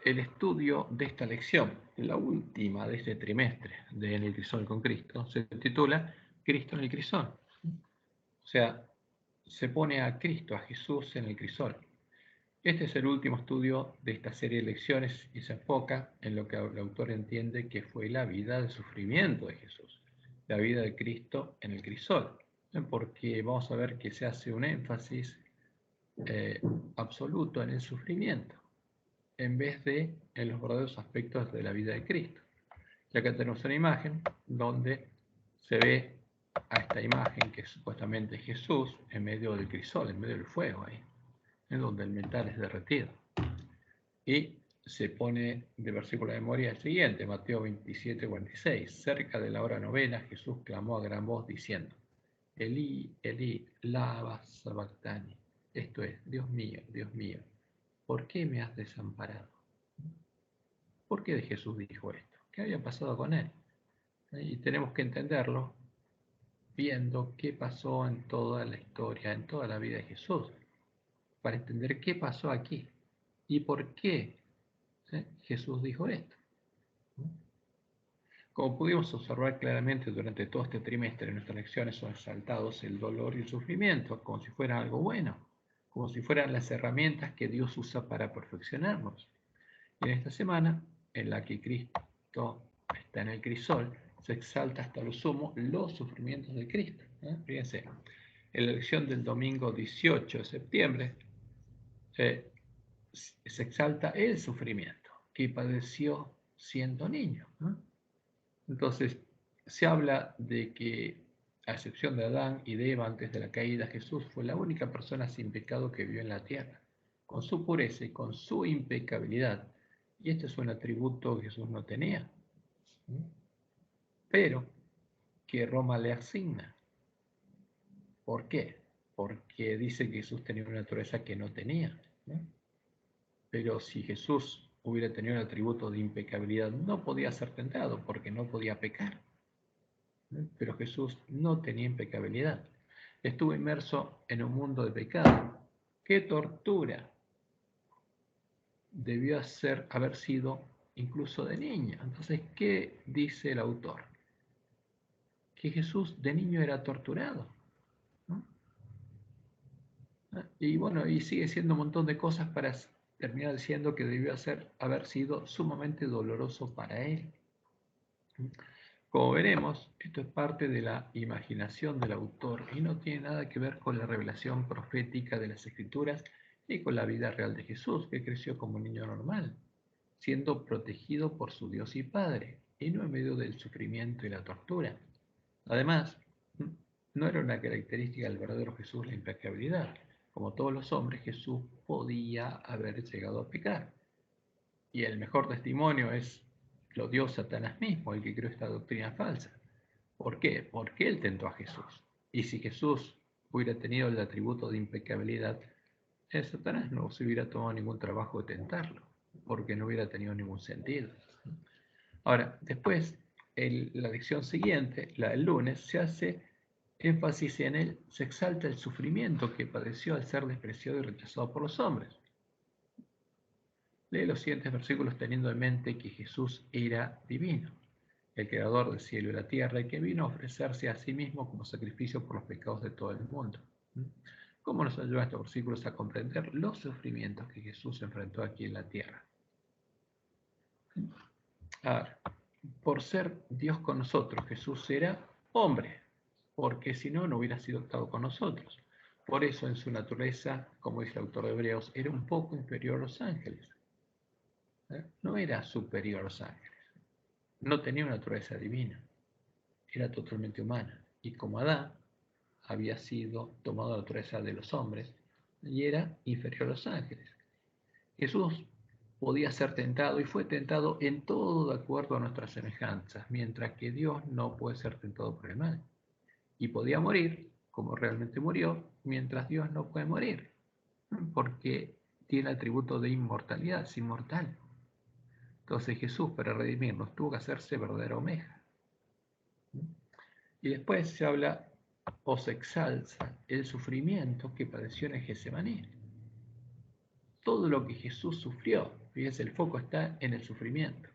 el estudio de esta lección, la última de este trimestre de En el Crisol con Cristo, se titula Cristo en el Crisol. O sea, se pone a Cristo, a Jesús en el crisol. Este es el último estudio de esta serie de lecciones y se enfoca en lo que el autor entiende que fue la vida de sufrimiento de Jesús, la vida de Cristo en el crisol, porque vamos a ver que se hace un énfasis absoluto en el sufrimiento, en vez de en los verdaderos aspectos de la vida de Cristo. Y acá tenemos una imagen donde se ve a esta imagen que supuestamente es Jesús en medio del crisol, en medio del fuego ahí, en donde el metal es derretido. Y se pone de versículo de memoria el siguiente, Mateo 27, 46. Cerca de la hora novena, Jesús clamó a gran voz diciendo, Elí, Elí, lama sabactani. Esto es, Dios mío, ¿por qué me has desamparado? ¿Por qué Jesús dijo esto? ¿Qué había pasado con él? Y tenemos que entenderlo viendo qué pasó en toda la historia, en toda la vida de Jesús, para entender qué pasó aquí y por qué Jesús dijo esto. Como pudimos observar claramente durante todo este trimestre, en nuestras lecciones son exaltados el dolor y el sufrimiento como si fuera algo bueno, como si fueran las herramientas que Dios usa para perfeccionarnos. Y en esta semana, en la que Cristo está en el crisol, se exalta hasta lo sumo los sufrimientos de Cristo. Fíjense, en la lección del domingo 18 de septiembre se exalta el sufrimiento que padeció siendo niño. Entonces, se habla de que, a excepción de Adán y de Eva antes de la caída, Jesús fue la única persona sin pecado que vivió en la tierra, con su pureza y con su impecabilidad. Y este es un atributo que Jesús no tenía, pero que Roma le asigna. ¿Por qué? Porque dice que Jesús tenía una naturaleza que no tenía. Pero si Jesús hubiera tenido el atributo de impecabilidad, no podía ser tentado porque no podía pecar. Pero Jesús no tenía impecabilidad. Estuvo inmerso en un mundo de pecado. ¡Qué tortura! Debió haber sido incluso de niño. Entonces, ¿qué dice el autor? Que Jesús de niño era torturado. ¿No? Y bueno, y sigue siendo un montón de cosas para terminar diciendo que debió haber sido sumamente doloroso para él. Como veremos, esto es parte de la imaginación del autor y no tiene nada que ver con la revelación profética de las Escrituras ni con la vida real de Jesús, que creció como un niño normal, siendo protegido por su Dios y Padre, y no en medio del sufrimiento y la tortura. Además, no era una característica del verdadero Jesús la impecabilidad. Como todos los hombres, Jesús podía haber llegado a pecar. Y el mejor testimonio lo dio Satanás mismo, el que creó esta doctrina falsa. ¿Por qué? Porque él tentó a Jesús. Y si Jesús hubiera tenido el atributo de impecabilidad, Satanás no se hubiera tomado ningún trabajo de tentarlo, porque no hubiera tenido ningún sentido. Ahora, después, la lección siguiente, la del lunes, se hace énfasis en él, se exalta el sufrimiento que padeció al ser despreciado y rechazado por los hombres. Lee los siguientes versículos teniendo en mente que Jesús era divino, el creador del cielo y la tierra, y que vino a ofrecerse a sí mismo como sacrificio por los pecados de todo el mundo. ¿Cómo nos ayudan estos versículos a comprender los sufrimientos que Jesús enfrentó aquí en la tierra? A ver, por ser Dios con nosotros, Jesús era hombre, porque si no, no hubiera sido estado con nosotros. Por eso, en su naturaleza, como dice el autor de Hebreos, era un poco inferior a los ángeles. No era superior a los ángeles. No tenía una naturaleza divina. Era totalmente humana. Y como Adán había sido tomado la naturaleza de los hombres y era inferior a los ángeles. Jesús podía ser tentado y fue tentado en todo de acuerdo a nuestras semejanzas, mientras que Dios no puede ser tentado por el mal. Y podía morir, como realmente murió, mientras Dios no puede morir, porque tiene el atributo de inmortalidad, es inmortal. Entonces Jesús, para redimirnos, tuvo que hacerse verdadera oveja. Y después se habla o se exalza el sufrimiento que padeció en el Getsemaní. todo lo que Jesús sufrió. Fíjense, el foco está en el sufrimiento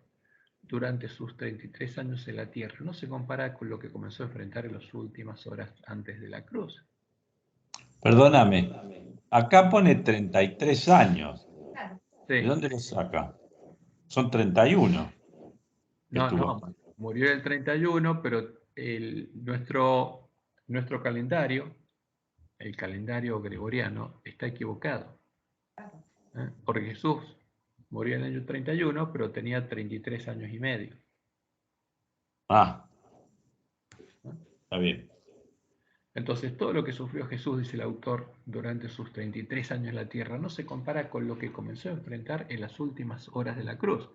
durante sus 33 años en la tierra. No se compara con lo que comenzó a enfrentar en las últimas horas antes de la cruz. Perdóname, acá pone 33 años. ¿De Sí. dónde lo saca? Son 31 que No, tuvo. no, murió el 31, pero nuestro calendario, el calendario gregoriano, está equivocado. Porque Jesús murió en el año 31, pero tenía 33 años y medio. Ah, ¿No? está bien. Entonces, todo lo que sufrió Jesús, dice el autor, durante sus 33 años en la tierra, no se compara con lo que comenzó a enfrentar en las últimas horas de la cruz.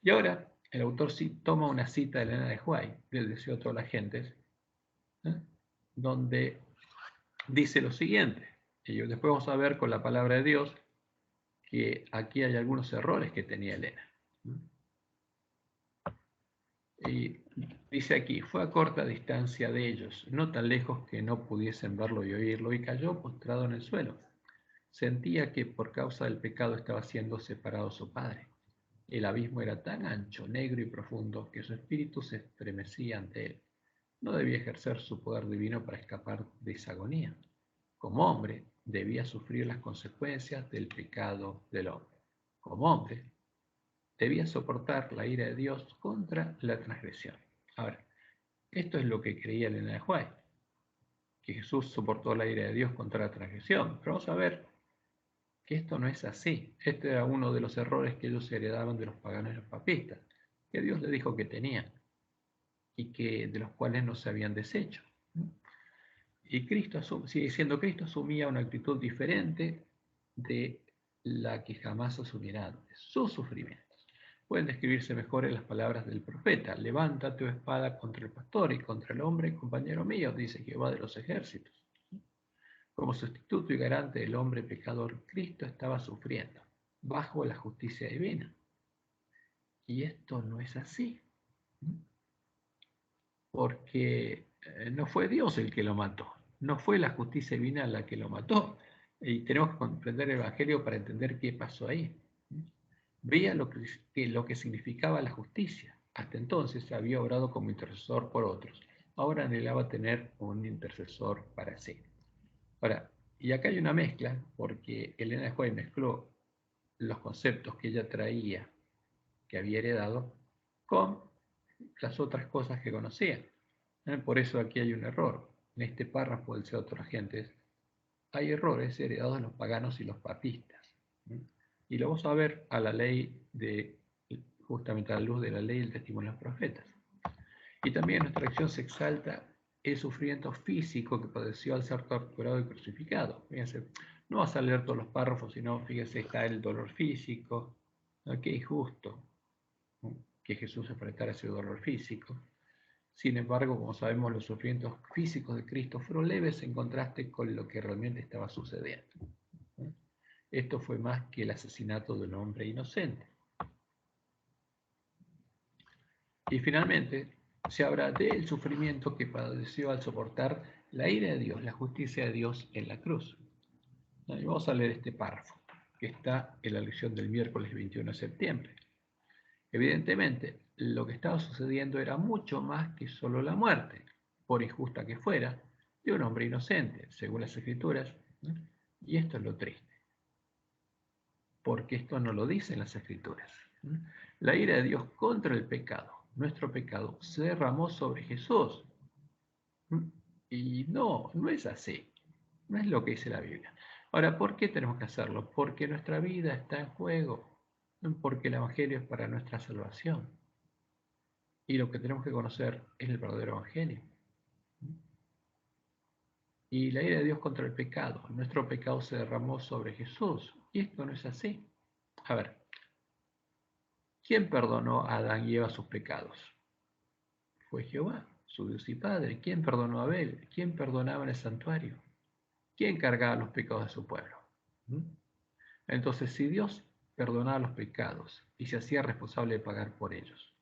Y ahora, el autor sí toma una cita de Elena de White, del Deseo de todas las gentes, donde dice lo siguiente, y después vamos a ver con la palabra de Dios que aquí hay algunos errores que tenía Elena. Y dice aquí, fue a corta distancia de ellos, no tan lejos que no pudiesen verlo y oírlo, y cayó postrado en el suelo. Sentía que por causa del pecado estaba siendo separado de su padre. El abismo era tan ancho, negro y profundo que su espíritu se estremecía ante él. No debía ejercer su poder divino para escapar de esa agonía. Como hombre, debía sufrir las consecuencias del pecado del hombre. Como hombre, debía soportar la ira de Dios contra la transgresión. Ahora, esto es lo que creía Elena de White, que Jesús soportó la ira de Dios contra la transgresión. Pero vamos a ver que esto no es así. Este era uno de los errores que ellos heredaban de los paganos y los papistas, que Dios les dijo que tenían y que de los cuales no se habían deshecho. Y Cristo sigue siendo Cristo, asumía una actitud diferente de la que jamás asumirá antes, sus sufrimientos. Pueden describirse mejor en las palabras del profeta: levanta tu espada contra el pastor y contra el hombre, compañero mío, dice Jehová de los ejércitos. Como sustituto y garante del hombre pecador, Cristo estaba sufriendo bajo la justicia divina. Y esto no es así, porque no fue Dios el que lo mató, no fue la justicia divina la que lo mató. Y tenemos que comprender el Evangelio para entender qué pasó ahí. Veía lo que significaba la justicia. Hasta entonces había obrado como intercesor por otros. Ahora anhelaba tener un intercesor para sí. Ahora, y acá hay una mezcla, porque Elena de White mezcló los conceptos que ella traía, que había heredado, con las otras cosas que conocía. Por eso aquí hay un error. En este párrafo del Seo de otras gentes hay errores heredados de los paganos y los papistas. Y lo vamos a ver a la ley justamente a la luz de la ley del testimonio de los profetas. Y también nuestra acción se exalta el sufrimiento físico que padeció al ser torturado y crucificado. Fíjense, no vas a leer todos los párrafos, sino fíjense, está el dolor físico, ¿no? Qué injusto, ¿no?, que Jesús enfrentara ese dolor físico. Sin embargo, como sabemos, los sufrimientos físicos de Cristo fueron leves en contraste con lo que realmente estaba sucediendo. Esto fue más que el asesinato de un hombre inocente. Y finalmente, se habla del sufrimiento que padeció al soportar la ira de Dios, la justicia de Dios en la cruz. Y vamos a leer este párrafo, que está en la lección del miércoles 21 de septiembre. Evidentemente, lo que estaba sucediendo era mucho más que solo la muerte, por injusta que fuera, de un hombre inocente, según las Escrituras. Y esto es lo triste, porque esto no lo dicen las Escrituras. La ira de Dios contra el pecado, nuestro pecado, se derramó sobre Jesús. Y no es así. No es lo que dice la Biblia. Ahora, ¿por qué tenemos que hacerlo? Porque nuestra vida está en juego, porque el Evangelio es para nuestra salvación. Y lo que tenemos que conocer es el verdadero Evangelio. Y la ira de Dios contra el pecado. Nuestro pecado se derramó sobre Jesús. Y esto no es así. A ver, ¿quién perdonó a Adán y Eva sus pecados? Fue Jehová, su Dios y Padre. ¿Quién perdonó a Abel? ¿Quién perdonaba en el santuario? ¿Quién cargaba los pecados de su pueblo? Entonces, si Dios perdonaba los pecados y se hacía responsable de pagar por ellos,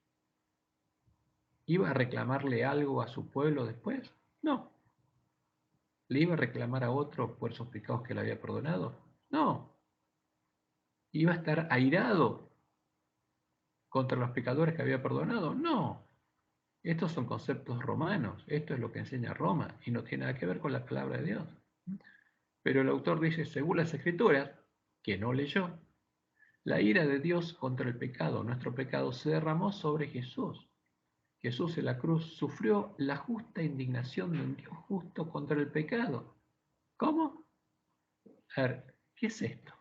¿iba a reclamarle algo a su pueblo después? No. ¿Le iba a reclamar a otro por esos pecados que le había perdonado? No. ¿Iba a estar airado contra los pecadores que había perdonado? No. Estos son conceptos romanos. Esto es lo que enseña Roma y no tiene nada que ver con la palabra de Dios. Pero el autor dice, según las Escrituras, que no leyó, la ira de Dios contra el pecado, nuestro pecado, se derramó sobre Jesús. Jesús en la cruz sufrió la justa indignación de un Dios justo contra el pecado. ¿Cómo? A ver, ¿qué es esto?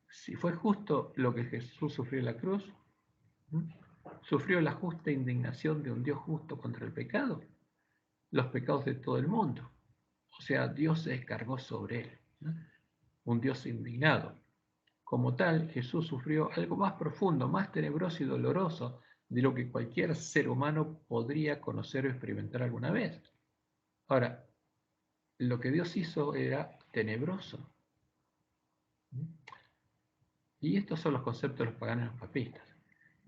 Si fue justo lo que Jesús sufrió en la cruz, sufrió la justa indignación de un Dios justo contra el pecado, los pecados de todo el mundo. O sea, Dios se descargó sobre él, ¿no? Un Dios indignado. Como tal, Jesús sufrió algo más profundo, más tenebroso y doloroso de lo que cualquier ser humano podría conocer o experimentar alguna vez. Ahora, lo que Dios hizo era tenebroso. Y estos son los conceptos de los paganos y los papistas.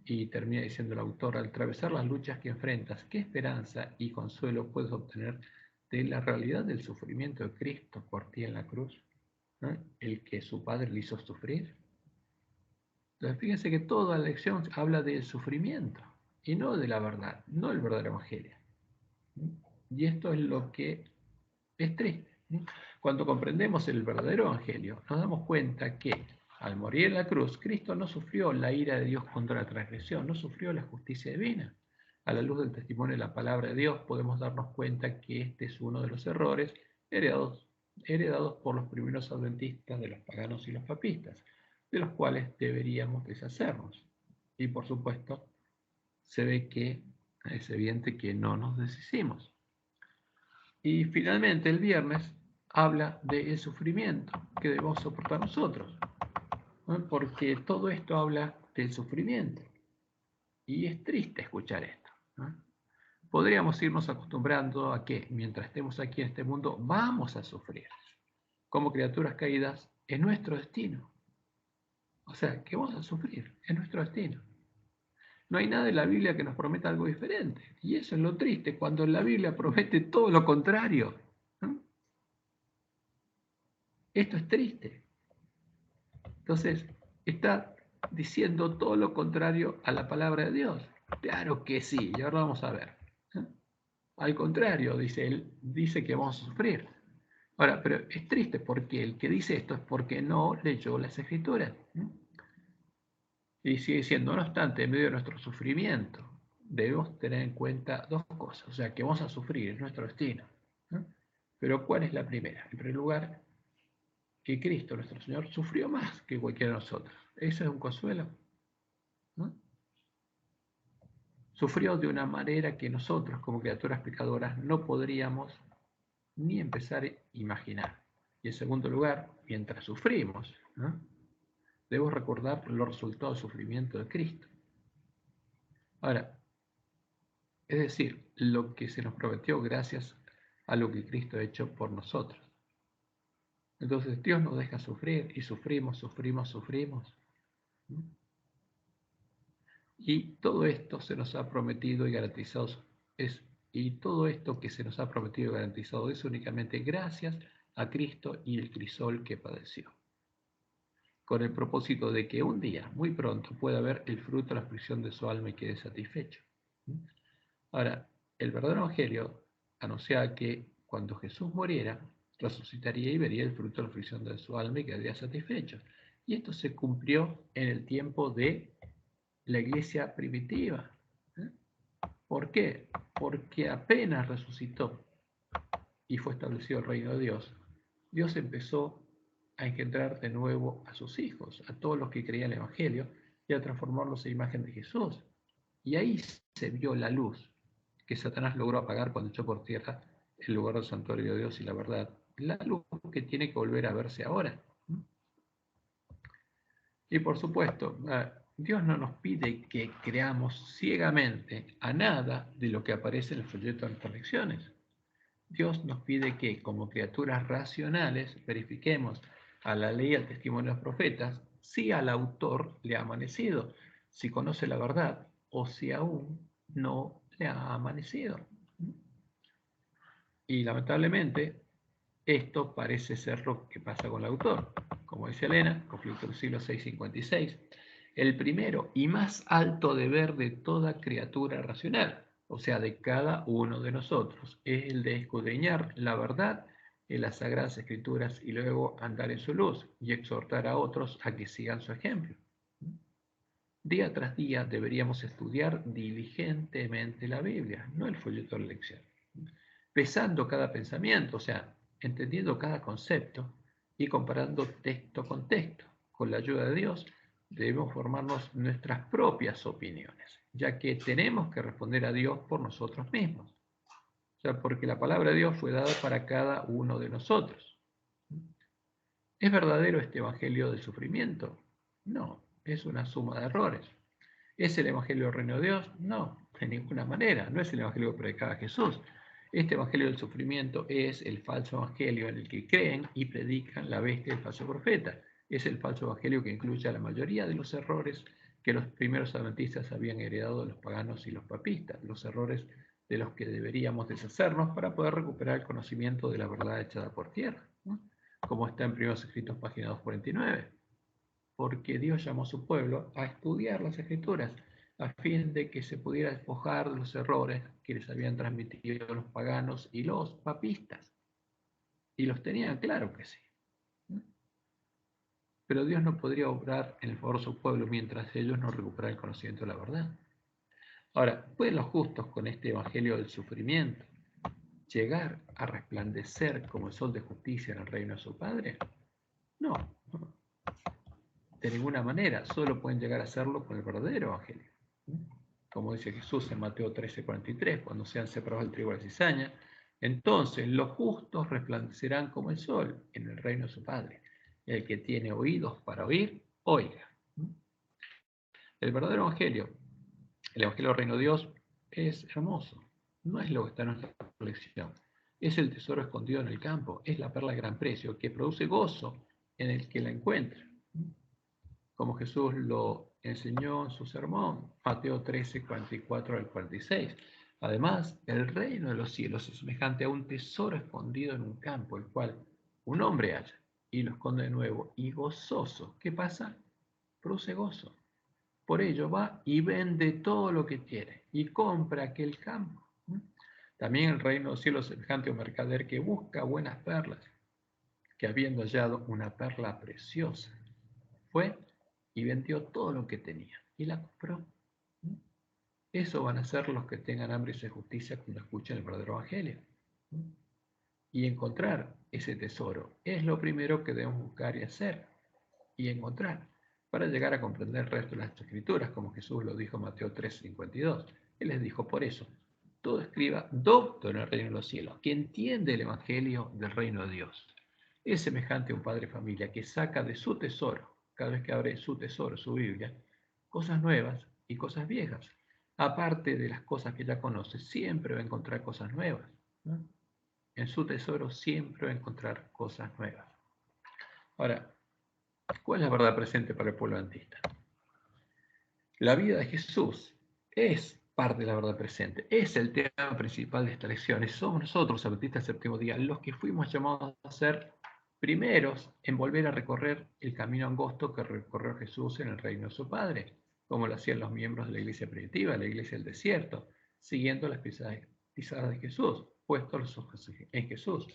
Y termina diciendo el autor, al atravesar las luchas que enfrentas, ¿qué esperanza y consuelo puedes obtener de la realidad del sufrimiento de Cristo por ti en la cruz? ¿No? El que su Padre le hizo sufrir. Entonces, fíjense que toda la lección habla del sufrimiento y no de la verdad, no del verdadero evangelio. Y esto es lo que es triste. Cuando comprendemos el verdadero evangelio, nos damos cuenta que al morir en la cruz, Cristo no sufrió la ira de Dios contra la transgresión, no sufrió la justicia divina. A la luz del testimonio de la palabra de Dios, podemos darnos cuenta que este es uno de los errores heredados por los primeros adventistas de los paganos y los papistas, de los cuales deberíamos deshacernos. Y por supuesto, se ve que es evidente que no nos deshicimos. Y finalmente, el viernes habla del sufrimiento que debemos soportar nosotros, ¿no? Porque todo esto habla del sufrimiento. Y es triste escuchar esto, ¿no? Podríamos irnos acostumbrando a que mientras estemos aquí en este mundo vamos a sufrir. Como criaturas caídas, es nuestro destino. O sea, que vamos a sufrir, es nuestro destino. No hay nada en la Biblia que nos prometa algo diferente. Y eso es lo triste, cuando la Biblia promete todo lo contrario, ¿no? Esto es triste. Entonces, está diciendo todo lo contrario a la palabra de Dios. Claro que sí, y ahora vamos a ver. Al contrario, dice él, dice que vamos a sufrir. Ahora, pero es triste porque el que dice esto es porque no leyó las Escrituras. Y sigue diciendo, no obstante, en medio de nuestro sufrimiento, debemos tener en cuenta dos cosas. O sea, que vamos a sufrir, es nuestro destino. Pero ¿cuál es la primera? En primer lugar, que Cristo, nuestro Señor, sufrió más que cualquiera de nosotros. Eso es un consuelo, ¿no? Sufrió de una manera que nosotros, como criaturas pecadoras, no podríamos ni empezar a imaginar. Y en segundo lugar, mientras sufrimos, ¿no?, debemos recordar los resultados del sufrimiento de Cristo. Ahora, es decir, lo que se nos prometió gracias a lo que Cristo ha hecho por nosotros. Entonces Dios nos deja sufrir y sufrimos, sufrimos, sufrimos. Y todo esto se nos ha prometido y garantizado y todo esto que se nos ha prometido y garantizado es únicamente gracias a Cristo y el crisol que padeció, con el propósito de que un día, muy pronto, pueda ver el fruto de la aflicción de su alma y quede satisfecho. Ahora, el verdadero evangelio anunciaba que cuando Jesús muriera, resucitaría y vería el fruto de la aflicción de su alma y quedaría satisfecho. Y esto se cumplió en el tiempo de la iglesia primitiva. ¿Por qué? Porque apenas resucitó y fue establecido el reino de Dios, Dios empezó a engendrar de nuevo a sus hijos, a todos los que creían el Evangelio, y a transformarlos en imagen de Jesús. Y ahí se vio la luz que Satanás logró apagar cuando echó por tierra el lugar del santuario de Dios y la verdad. La luz que tiene que volver a verse ahora. Y por supuesto, Dios no nos pide que creamos ciegamente a nada de lo que aparece en el folleto de nuestras lecciones. Dios nos pide que, como criaturas racionales, verifiquemos a la ley y al testimonio de los profetas si al autor le ha amanecido, si conoce la verdad o si aún no le ha amanecido. Y lamentablemente, esto parece ser lo que pasa con el autor. como dice Elena, conflicto del siglo 656, el primero y más alto deber de toda criatura racional, o sea, de cada uno de nosotros, es el de escudriñar la verdad en las Sagradas Escrituras y luego andar en su luz y exhortar a otros a que sigan su ejemplo. Día tras día deberíamos estudiar diligentemente la Biblia, no el folleto de lección, pesando cada pensamiento, o sea, entendiendo cada concepto y comparando texto con texto. Con la ayuda de Dios debemos formarnos nuestras propias opiniones, ya que tenemos que responder a Dios por nosotros mismos. O sea, porque la palabra de Dios fue dada para cada uno de nosotros. ¿Es verdadero este evangelio del sufrimiento? No, es una suma de errores. ¿Es el evangelio del reino de Dios? No, de ninguna manera. No es el evangelio que predicaba Jesús. Este evangelio del sufrimiento es el falso evangelio en el que creen y predican la bestia del falso profeta. Es el falso evangelio que incluye a la mayoría de los errores que los primeros adventistas habían heredado de los paganos y los papistas, los errores de los que deberíamos deshacernos para poder recuperar el conocimiento de la verdad echada por tierra, ¿no? Como está en Primeros Escritos, página 249. Porque Dios llamó a su pueblo a estudiar las Escrituras a fin de que se pudiera despojar de los errores que les habían transmitido los paganos y los papistas. Y los tenían claro que sí. Pero Dios no podría obrar en el favor de su pueblo mientras ellos no recuperaran el conocimiento de la verdad. Ahora, ¿pueden los justos con este evangelio del sufrimiento llegar a resplandecer como el sol de justicia en el reino de su Padre? No, de ninguna manera, solo pueden llegar a hacerlo con el verdadero evangelio. Como dice Jesús en Mateo 13:43, cuando sean separados el trigo de la cizaña, entonces los justos resplandecerán como el sol en el reino de su Padre. El que tiene oídos para oír, oiga. El verdadero evangelio, el evangelio del reino de Dios, es hermoso. No es lo que está en nuestra colección. Es el tesoro escondido en el campo. Es la perla de gran precio que produce gozo en el que la encuentra, como Jesús lo enseñó en su sermón, Mateo 13, 44 al 46. Además, el reino de los cielos es semejante a un tesoro escondido en un campo, el cual un hombre halla y lo esconde de nuevo, y gozoso. ¿Qué pasa? Produce gozo. Por ello va y vende todo lo que tiene y compra aquel campo. También el reino de los cielos es semejante a un mercader que busca buenas perlas, que habiendo hallado una perla preciosa, fue y vendió todo lo que tenía y la compró. Eso van a ser los que tengan hambre y sed de justicia cuando escuchen el verdadero evangelio. Y encontrar ese tesoro es lo primero que debemos buscar y hacer. Y encontrar para llegar a comprender el resto de las escrituras, como Jesús lo dijo en Mateo 3:52. Él les dijo, por eso, todo escriba docto en el reino de los cielos, que entiende el evangelio del reino de Dios. Es semejante a un padre de familia que saca de su tesoro, cada vez que abre su tesoro, su Biblia, cosas nuevas y cosas viejas. Aparte de las cosas que ya conoce, siempre va a encontrar cosas nuevas, ¿no? En su tesoro siempre va a encontrar cosas nuevas. Ahora, ¿cuál es la verdad presente para el pueblo adventista? La vida de Jesús es parte de la verdad presente, es el tema principal de esta lección. Y somos nosotros, adventistas del séptimo día, los que fuimos llamados a ser primeros en volver a recorrer el camino angosto que recorrió Jesús en el reino de su Padre, como lo hacían los miembros de la iglesia primitiva, la iglesia del desierto, siguiendo las pisadas de Jesús, puestos los ojos en Jesús.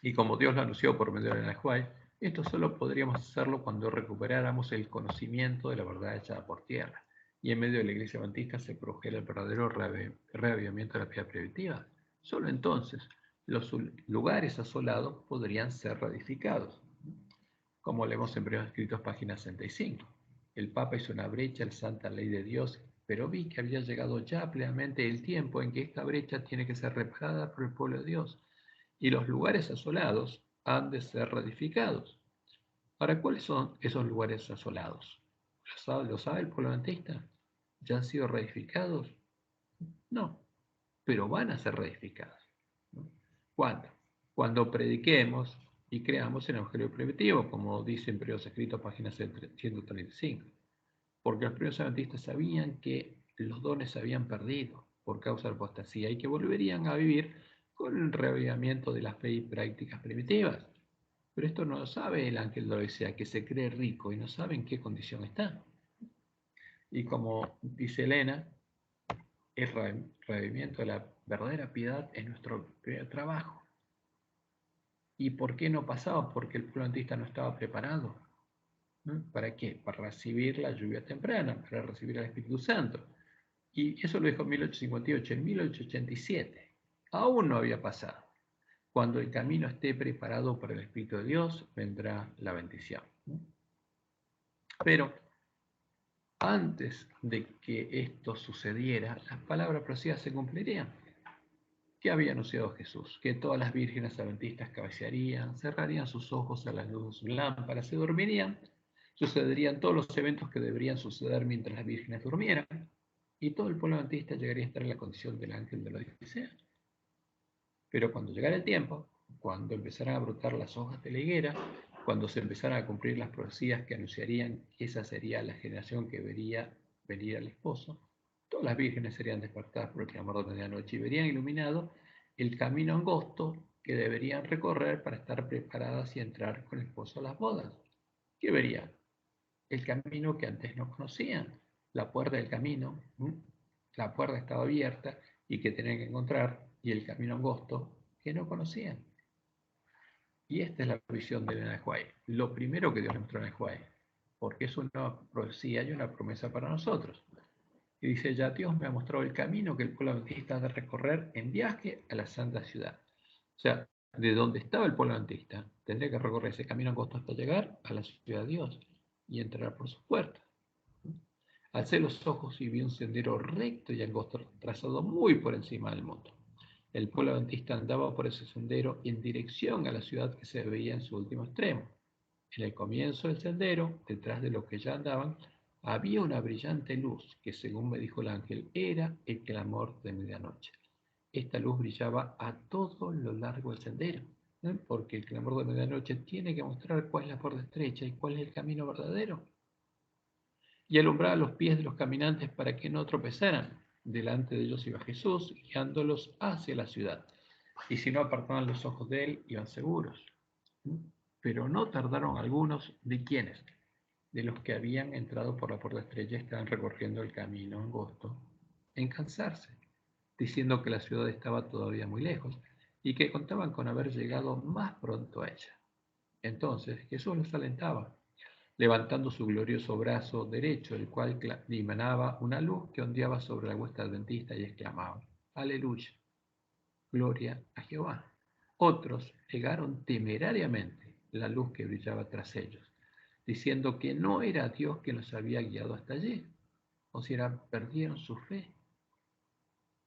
Y como Dios lo anunció por medio de la Nahuay, esto solo podríamos hacerlo cuando recuperáramos el conocimiento de la verdad echada por tierra. Y en medio de la iglesia adventista se produjera el verdadero reavivamiento de la piedad primitiva. Solo entonces los lugares asolados podrían ser reedificados, como leemos en Primeros Escritos, página 65. El Papa hizo una brecha en la santa ley de Dios, pero vi que había llegado ya plenamente el tiempo en que esta brecha tiene que ser reparada por el pueblo de Dios, y los lugares asolados han de ser reedificados. Ahora, ¿cuáles son esos lugares asolados? ¿Lo sabe el pueblo adventista? ¿Ya han sido reedificados? No, pero van a ser reedificados. ¿Cuándo? Cuando prediquemos y creamos el Evangelio primitivo, como dice en Primeros Escritos, página 135. Porque los primeros adventistas sabían que los dones se habían perdido por causa de la apostasía y que volverían a vivir con el reavivamiento de la fe y prácticas primitivas. Pero esto no lo sabe el ángel de la Odisea, que se cree rico y no sabe en qué condición está. Y como dice Elena, el redimimiento de la verdadera piedad es nuestro primer trabajo. ¿Y por qué no pasaba? Porque el pueblo antista no estaba preparado. ¿No? ¿Para qué? Para recibir la lluvia temprana, para recibir al Espíritu Santo. Y eso lo dijo en 1858. En 1887 aún no había pasado. Cuando el camino esté preparado por el Espíritu de Dios, vendrá la bendición. Pero antes de que esto sucediera, las palabras proféticas se cumplirían. ¿Qué había anunciado Jesús? Que todas las vírgenes adventistas cabecearían, cerrarían sus ojos a la luz de su lámpara, se dormirían, sucederían todos los eventos que deberían suceder mientras las vírgenes durmieran, y todo el pueblo adventista llegaría a estar en la condición del ángel de la Odisea. Pero cuando llegara el tiempo, cuando empezaran a brotar las hojas de la higuera, cuando se empezaran a cumplir las profecías que anunciarían que esa sería la generación que vería venir al esposo, todas las vírgenes serían despertadas por el clamor de medianoche y verían iluminado el camino angosto que deberían recorrer para estar preparadas y entrar con el esposo a las bodas. ¿Qué verían? El camino que antes no conocían, la puerta del camino, la puerta estaba abierta y que tenían que encontrar, y el camino angosto que no conocían. Y esta es la visión de Elena de White. Lo primero que Dios le mostró a Elena de White, porque es una profecía y una promesa para nosotros. Y dice, ya Dios me ha mostrado el camino que el pueblo adventista ha de recorrer en viaje a la santa ciudad. O sea, de donde estaba el pueblo adventista, tendría que recorrer ese camino angosto hasta llegar a la ciudad de Dios y entrar por sus puertas. Alcé los ojos y vi un sendero recto y angosto trazado muy por encima del mundo. El pueblo adventista andaba por ese sendero en dirección a la ciudad que se veía en su último extremo. En el comienzo del sendero, detrás de los que ya andaban, había una brillante luz que, según me dijo el ángel, era el clamor de medianoche. Esta luz brillaba a todo lo largo del sendero, ¿no? Porque el clamor de medianoche tiene que mostrar cuál es la puerta estrecha y cuál es el camino verdadero. Y alumbraba los pies de los caminantes para que no tropezaran. Delante de ellos iba Jesús, guiándolos hacia la ciudad. Y si no apartaban los ojos de él, iban seguros. Pero no tardaron algunos, ¿de quiénes? De los que habían entrado por la puerta estrecha y estaban recorriendo el camino angosto, en cansarse, diciendo que la ciudad estaba todavía muy lejos y que contaban con haber llegado más pronto a ella. Entonces Jesús los alentaba, levantando su glorioso brazo derecho, el cual dimanaba una luz que ondeaba sobre la huesta adventista y exclamaba, aleluya, gloria a Jehová. Otros negaron temerariamente la luz que brillaba tras ellos, diciendo que no era Dios quien los había guiado hasta allí, o si perdieron su fe.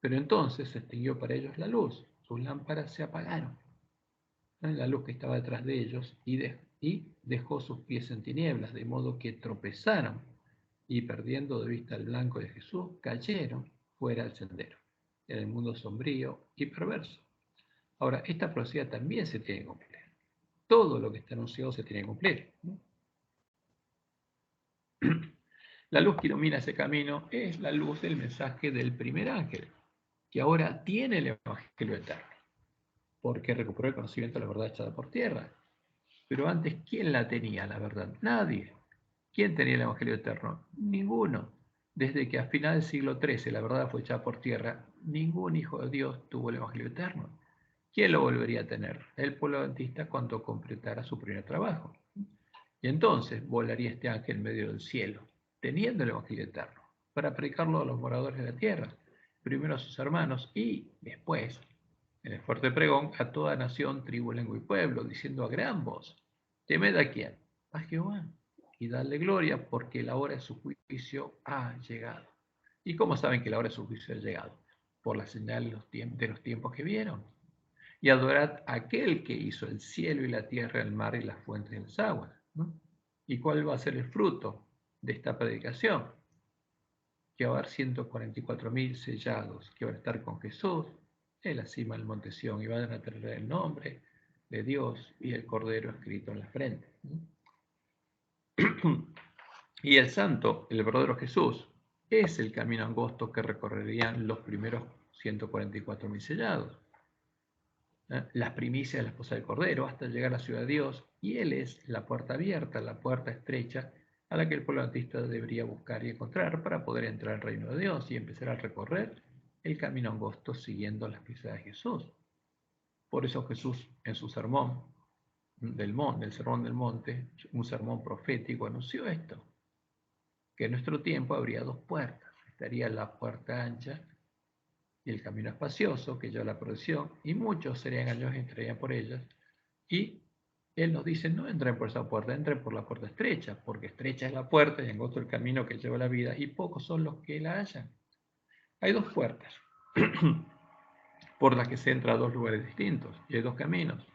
Pero entonces se extinguió para ellos la luz, sus lámparas se apagaron. La luz que estaba detrás de ellos y dejó sus pies en tinieblas, de modo que tropezaron y perdiendo de vista el blanco de Jesús, cayeron fuera del sendero, en el mundo sombrío y perverso. Ahora, esta profecía también se tiene que cumplir. Todo lo que está anunciado se tiene que cumplir, ¿no? La luz que ilumina ese camino es la luz del mensaje del primer ángel, que ahora tiene el Evangelio eterno, porque recuperó el conocimiento de la verdad echada por tierra. Pero antes, ¿quién la tenía, la verdad? Nadie. ¿Quién tenía el Evangelio eterno? Ninguno. Desde que a final del siglo XIII la verdad fue echada por tierra, ningún hijo de Dios tuvo el Evangelio eterno. ¿Quién lo volvería a tener? El pueblo adventista cuando completara su primer trabajo. Y entonces volaría este ángel en medio del cielo, teniendo el Evangelio eterno, para predicarlo a los moradores de la tierra, primero a sus hermanos y después, en el fuerte pregón, a toda nación, tribu, lengua y pueblo, diciendo a gran voz, temed a quién, a Jehová, y dadle gloria, porque la hora de su juicio ha llegado. ¿Y cómo saben que la hora de su juicio ha llegado? Por la señal de los tiempos que vieron. Y adorad a aquel que hizo el cielo y la tierra, el mar y las fuentes de las aguas, ¿no? ¿Y cuál va a ser el fruto de esta predicación? Que va a haber 144.000 sellados que van a estar con Jesús en la cima del monte Sión y van a tener el nombre de Dios y el Cordero escrito en la frente. Y el santo, el verdadero Jesús, es el camino angosto que recorrerían los primeros 144.000 sellados. las primicias de la esposa del Cordero, hasta llegar a la ciudad de Dios, y Él es la puerta abierta, la puerta estrecha, a la que el pueblo adventista debería buscar y encontrar para poder entrar al reino de Dios y empezar a recorrer el camino angosto siguiendo las pisadas de Jesús. Por eso Jesús en su sermón del Sermón del Monte, un sermón profético, anunció esto, que en nuestro tiempo habría dos puertas. Estaría la puerta ancha y el camino espacioso que lleva la producción, y muchos serían engañosos y entrarían por ellas. Y Él nos dice, no entren por esa puerta, entren por la puerta estrecha, porque estrecha es la puerta y angosto el camino que lleva la vida, y pocos son los que la hallan. Hay dos puertas por las que se entra a dos lugares distintos, y hay dos caminos.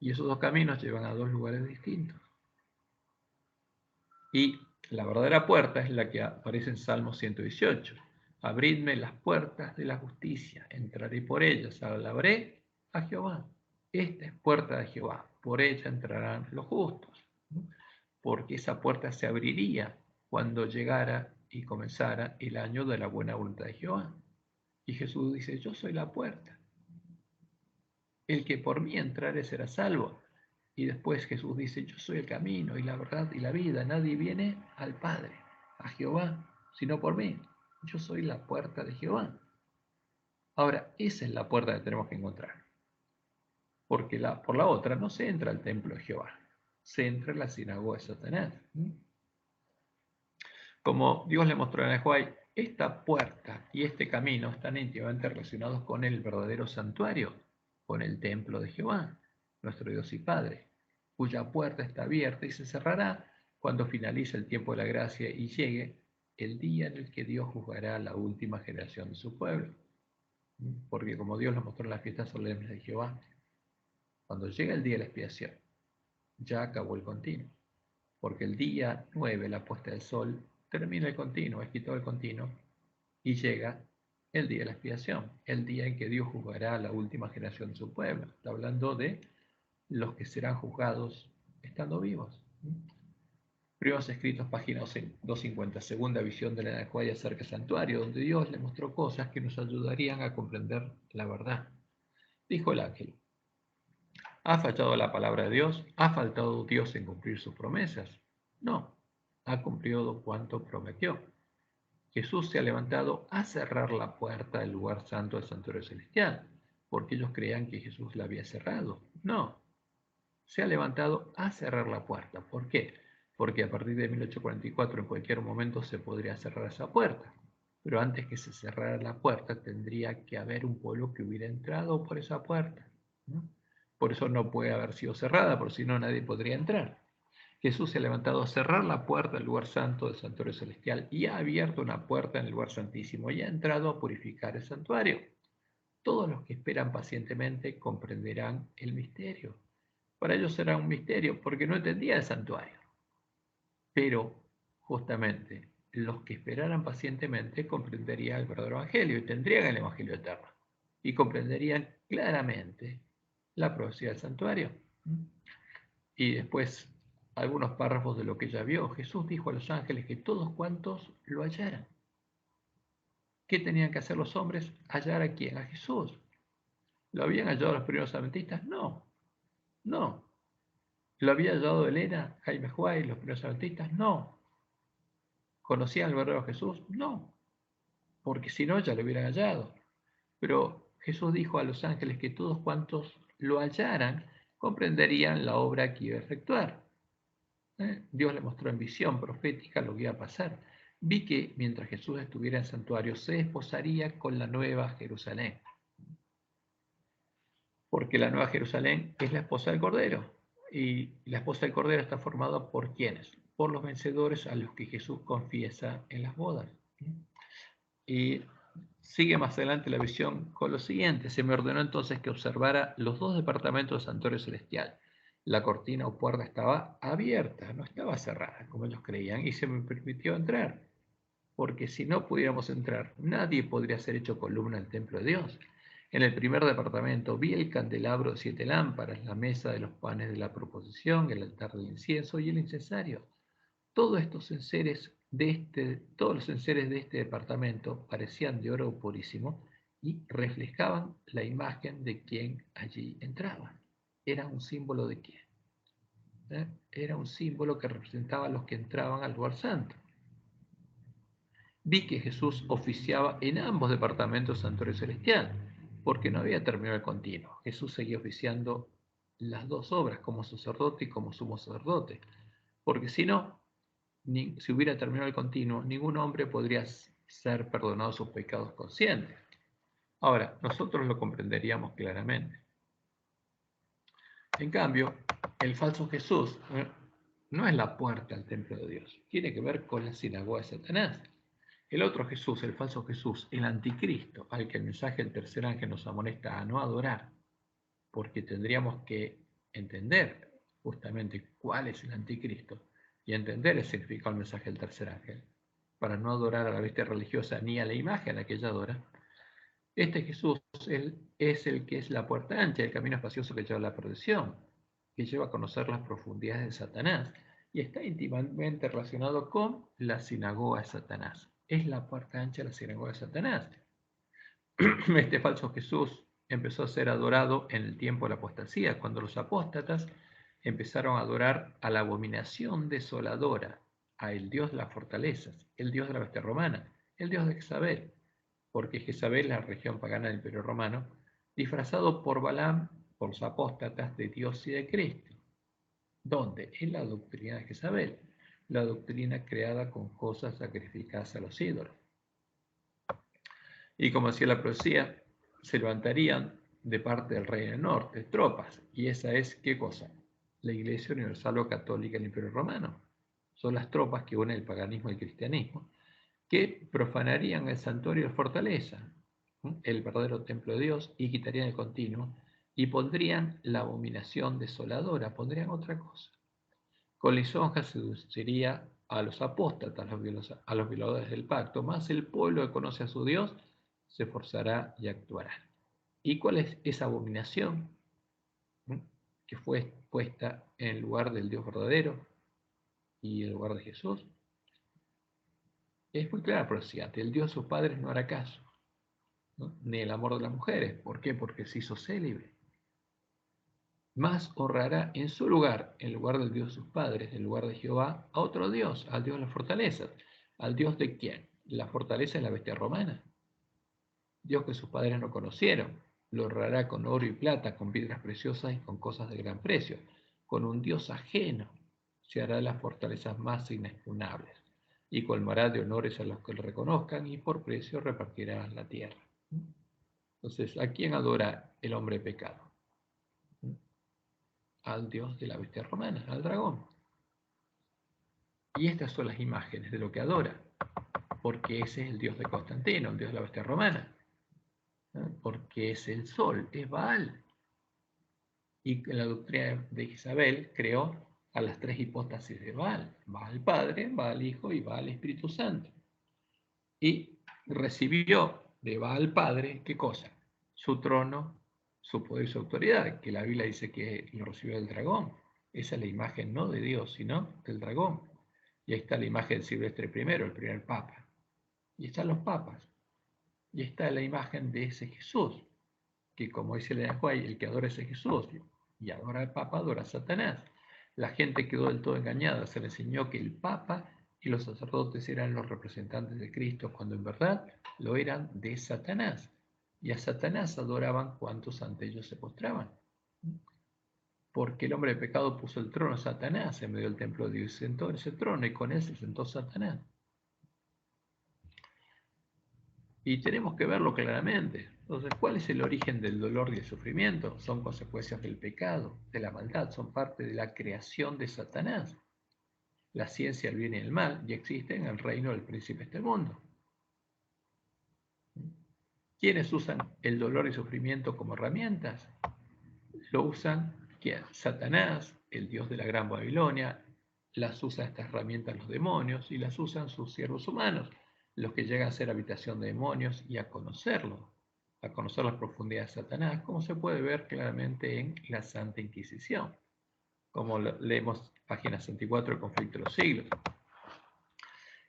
Y esos dos caminos llevan a dos lugares distintos. Y la verdadera puerta es la que aparece en Salmo 118. Abridme las puertas de la justicia, entraré por ellas, alabaré a Jehová. Esta es puerta de Jehová, por ella entrarán los justos. Porque esa puerta se abriría cuando llegara y comenzara el año de la buena voluntad de Jehová. Y Jesús dice, yo soy la puerta. El que por mí entrare será salvo. Y después Jesús dice, yo soy el camino y la verdad y la vida. Nadie viene al Padre, a Jehová, sino por mí. Yo soy la puerta de Jehová. Ahora, esa es la puerta que tenemos que encontrar. Porque por la otra no se entra al templo de Jehová. Se entra en la sinagoga de Satanás. Como Dios le mostró a Nehuay, esta puerta y este camino están íntimamente relacionados con el verdadero santuario, con el templo de Jehová, nuestro Dios y Padre, cuya puerta está abierta y se cerrará cuando finalice el tiempo de la gracia y llegue el día en el que Dios juzgará a la última generación de su pueblo. Porque como Dios lo mostró en las fiestas solemnes de Jehová, cuando llega el día de la expiación, ya acabó el continuo. Porque el día 9, la puesta del sol, termina el continuo, es quitado el continuo, y llega el día de la expiación, el día en que Dios juzgará a la última generación de su pueblo. Está hablando de los que serán juzgados estando vivos. Primeros escritos, página 250, segunda visión de la Anahuaya acerca del santuario, donde Dios le mostró cosas que nos ayudarían a comprender la verdad. Dijo el ángel, ¿ha fallado la palabra de Dios? ¿Ha faltado Dios en cumplir sus promesas? No, ha cumplido cuanto prometió. Jesús se ha levantado a cerrar la puerta del lugar santo del santuario celestial, porque ellos creían que Jesús la había cerrado. No, se ha levantado a cerrar la puerta. ¿Por qué? Porque a partir de 1844 en cualquier momento se podría cerrar esa puerta. Pero antes que se cerrara la puerta tendría que haber un pueblo que hubiera entrado por esa puerta, ¿no? Por eso no puede haber sido cerrada, por si no nadie podría entrar. Jesús se ha levantado a cerrar la puerta del lugar santo del santuario celestial y ha abierto una puerta en el lugar santísimo y ha entrado a purificar el santuario. Todos los que esperan pacientemente comprenderán el misterio. Para ellos será un misterio porque no entendía el santuario. Pero justamente los que esperaran pacientemente comprenderían el verdadero evangelio y tendrían el evangelio eterno. Y comprenderían claramente la profecía del santuario. Y después algunos párrafos de lo que ella vio. Jesús dijo a los ángeles que todos cuantos lo hallaran. ¿Qué tenían que hacer los hombres? ¿Hallar a quién? A Jesús. ¿Lo habían hallado los primeros adventistas? No, no. ¿Lo había hallado Elena, Jaime Juárez, los primeros adventistas? No. ¿Conocían al verdadero Jesús? No, porque si no ya lo hubieran hallado. Pero Jesús dijo a los ángeles que todos cuantos lo hallaran comprenderían la obra que iba a efectuar. Dios le mostró en visión profética lo que iba a pasar. Vi que mientras Jesús estuviera en el santuario se desposaría con la nueva Jerusalén. Porque la nueva Jerusalén es la esposa del Cordero. Y la esposa del Cordero está formada por ¿quiénes? Por los vencedores a los que Jesús confiesa en las bodas. Y sigue más adelante la visión con lo siguiente. Se me ordenó entonces que observara los dos departamentos del santuario celestial. La cortina o puerta estaba abierta, no estaba cerrada, como ellos creían, y se me permitió entrar. Porque si no pudiéramos entrar, nadie podría ser hecho columna del templo de Dios. En el primer departamento vi el candelabro de 7 lámparas, la mesa de los panes de la proposición, el altar del incienso y el incensario. Todos los enseres de este departamento parecían de oro purísimo y reflejaban la imagen de quien allí entraba. Era un símbolo de quién. Era un símbolo que representaba a los que entraban al lugar santo. Vi que Jesús oficiaba en ambos departamentos santuario celestial, porque no había terminado el continuo. Jesús seguía oficiando las dos obras, como sacerdote y como sumo sacerdote, porque si no, si hubiera terminado el continuo, ningún hombre podría ser perdonado sus pecados conscientes. Ahora, nosotros lo comprenderíamos claramente. En cambio, el falso Jesús no es la puerta al templo de Dios, tiene que ver con la sinagoga de Satanás. El otro Jesús, el falso Jesús, el anticristo, al que el mensaje del tercer ángel nos amonesta a no adorar, porque tendríamos que entender justamente cuál es el anticristo y entender el significado del mensaje del tercer ángel, para no adorar a la bestia religiosa ni a la imagen a la que ella adora. Este Jesús es el que es la puerta ancha, el camino espacioso que lleva a la perdición, que lleva a conocer las profundidades de Satanás y está íntimamente relacionado con la sinagoga de Satanás. Es la puerta ancha de la sinagoga de Satanás. Este falso Jesús empezó a ser adorado en el tiempo de la apostasía, cuando los apóstatas empezaron a adorar a la abominación desoladora, a el dios de las fortalezas, el dios de la bestia romana, el dios de Jezabel, porque Jezabel es la región pagana del Imperio Romano, disfrazado por Balaam, por los apóstatas de Dios y de Cristo. ¿Dónde? En la doctrina de Jezabel, la doctrina creada con cosas sacrificadas a los ídolos. Y como decía la profecía, se levantarían de parte del Reino del Norte tropas. ¿Y esa es qué cosa? La Iglesia Universal o Católica del Imperio Romano. Son las tropas que unen el paganismo y el cristianismo, que profanarían el santuario de fortaleza, el verdadero templo de Dios, y quitarían el continuo, y pondrían la abominación desoladora, pondrían otra cosa. Con lisonja seduciría a los apóstatas, a los violadores del pacto, más el pueblo que conoce a su Dios se esforzará y actuará. ¿Y cuál es esa abominación que fue puesta en el lugar del Dios verdadero y en el lugar de Jesús? Es muy clara la profecía: el Dios de sus padres no hará caso, ¿no? Ni el amor de las mujeres. ¿Por qué? Porque se hizo célibe. Más honrará en su lugar, en lugar del Dios de sus padres, en lugar de Jehová, a otro Dios, al Dios de las fortalezas. ¿Al Dios de quién? La fortaleza es la bestia romana. Dios que sus padres no conocieron. Lo honrará con oro y plata, con piedras preciosas y con cosas de gran precio. Con un Dios ajeno se hará las fortalezas más inexpugnables, y colmará de honores a los que lo reconozcan, y por precio repartirá la tierra. Entonces, ¿a quién adora el hombre pecado? Al dios de la bestia romana, al dragón. Y estas son las imágenes de lo que adora, porque ese es el dios de Constantino, el dios de la bestia romana, ¿no? Porque es el sol, es Baal. Y en la doctrina de Isabel creó a las tres hipóstasis de Baal: Baal Padre, Baal Hijo y Baal Espíritu Santo. Y recibió de Baal Padre, ¿qué cosa? Su trono, su poder y su autoridad, que la Biblia dice que lo recibió del dragón. Esa es la imagen no de Dios, sino del dragón. Y ahí está la imagen de Silvestre I, el primer papa. Y están los papas. Y está la imagen de ese Jesús, que como dice el Guay, el que adora ese Jesús y adora al papa, adora a Satanás. La gente quedó del todo engañada, se le enseñó que el papa y los sacerdotes eran los representantes de Cristo, cuando en verdad lo eran de Satanás. Y a Satanás adoraban cuantos ante ellos se postraban. Porque el hombre de pecado puso el trono a Satanás en medio del templo de Dios, se sentó en ese trono y con él se sentó Satanás. Y tenemos que verlo claramente. Entonces, ¿cuál es el origen del dolor y el sufrimiento? Son consecuencias del pecado, de la maldad, son parte de la creación de Satanás. La ciencia, el bien y el mal ya existen en el reino del príncipe de este mundo. ¿Quiénes usan el dolor y sufrimiento como herramientas? Lo usan ¿quién? Satanás, el dios de la gran Babilonia. Las usan estas herramientas los demonios y las usan sus siervos humanos, los que llegan a ser habitación de demonios y a conocerlo, a conocer las profundidades de Satanás, como se puede ver claramente en la Santa Inquisición, como leemos página 64 del Conflicto de los Siglos.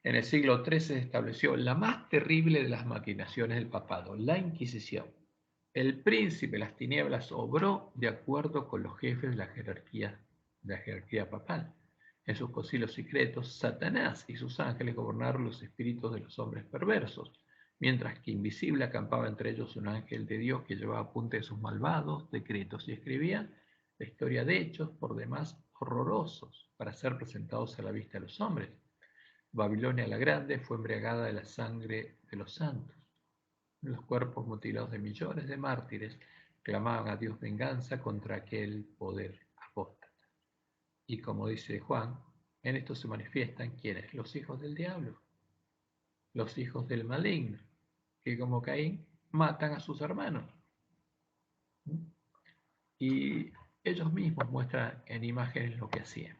En el siglo XIII se estableció la más terrible de las maquinaciones del papado, la Inquisición. El príncipe de las tinieblas obró de acuerdo con los jefes de la jerarquía papal. En sus concilios secretos, Satanás y sus ángeles gobernaron los espíritus de los hombres perversos, mientras que invisible acampaba entre ellos un ángel de Dios que llevaba apunte de sus malvados decretos y escribía la historia de hechos por demás horrorosos para ser presentados a la vista de los hombres. Babilonia la Grande fue embriagada de la sangre de los santos. Los cuerpos mutilados de millones de mártires clamaban a Dios venganza contra aquel poder apóstata. Y como dice Juan, en esto se manifiestan ¿quiénes? Los hijos del diablo, los hijos del maligno, que como Caín matan a sus hermanos. Y ellos mismos muestran en imágenes lo que hacían.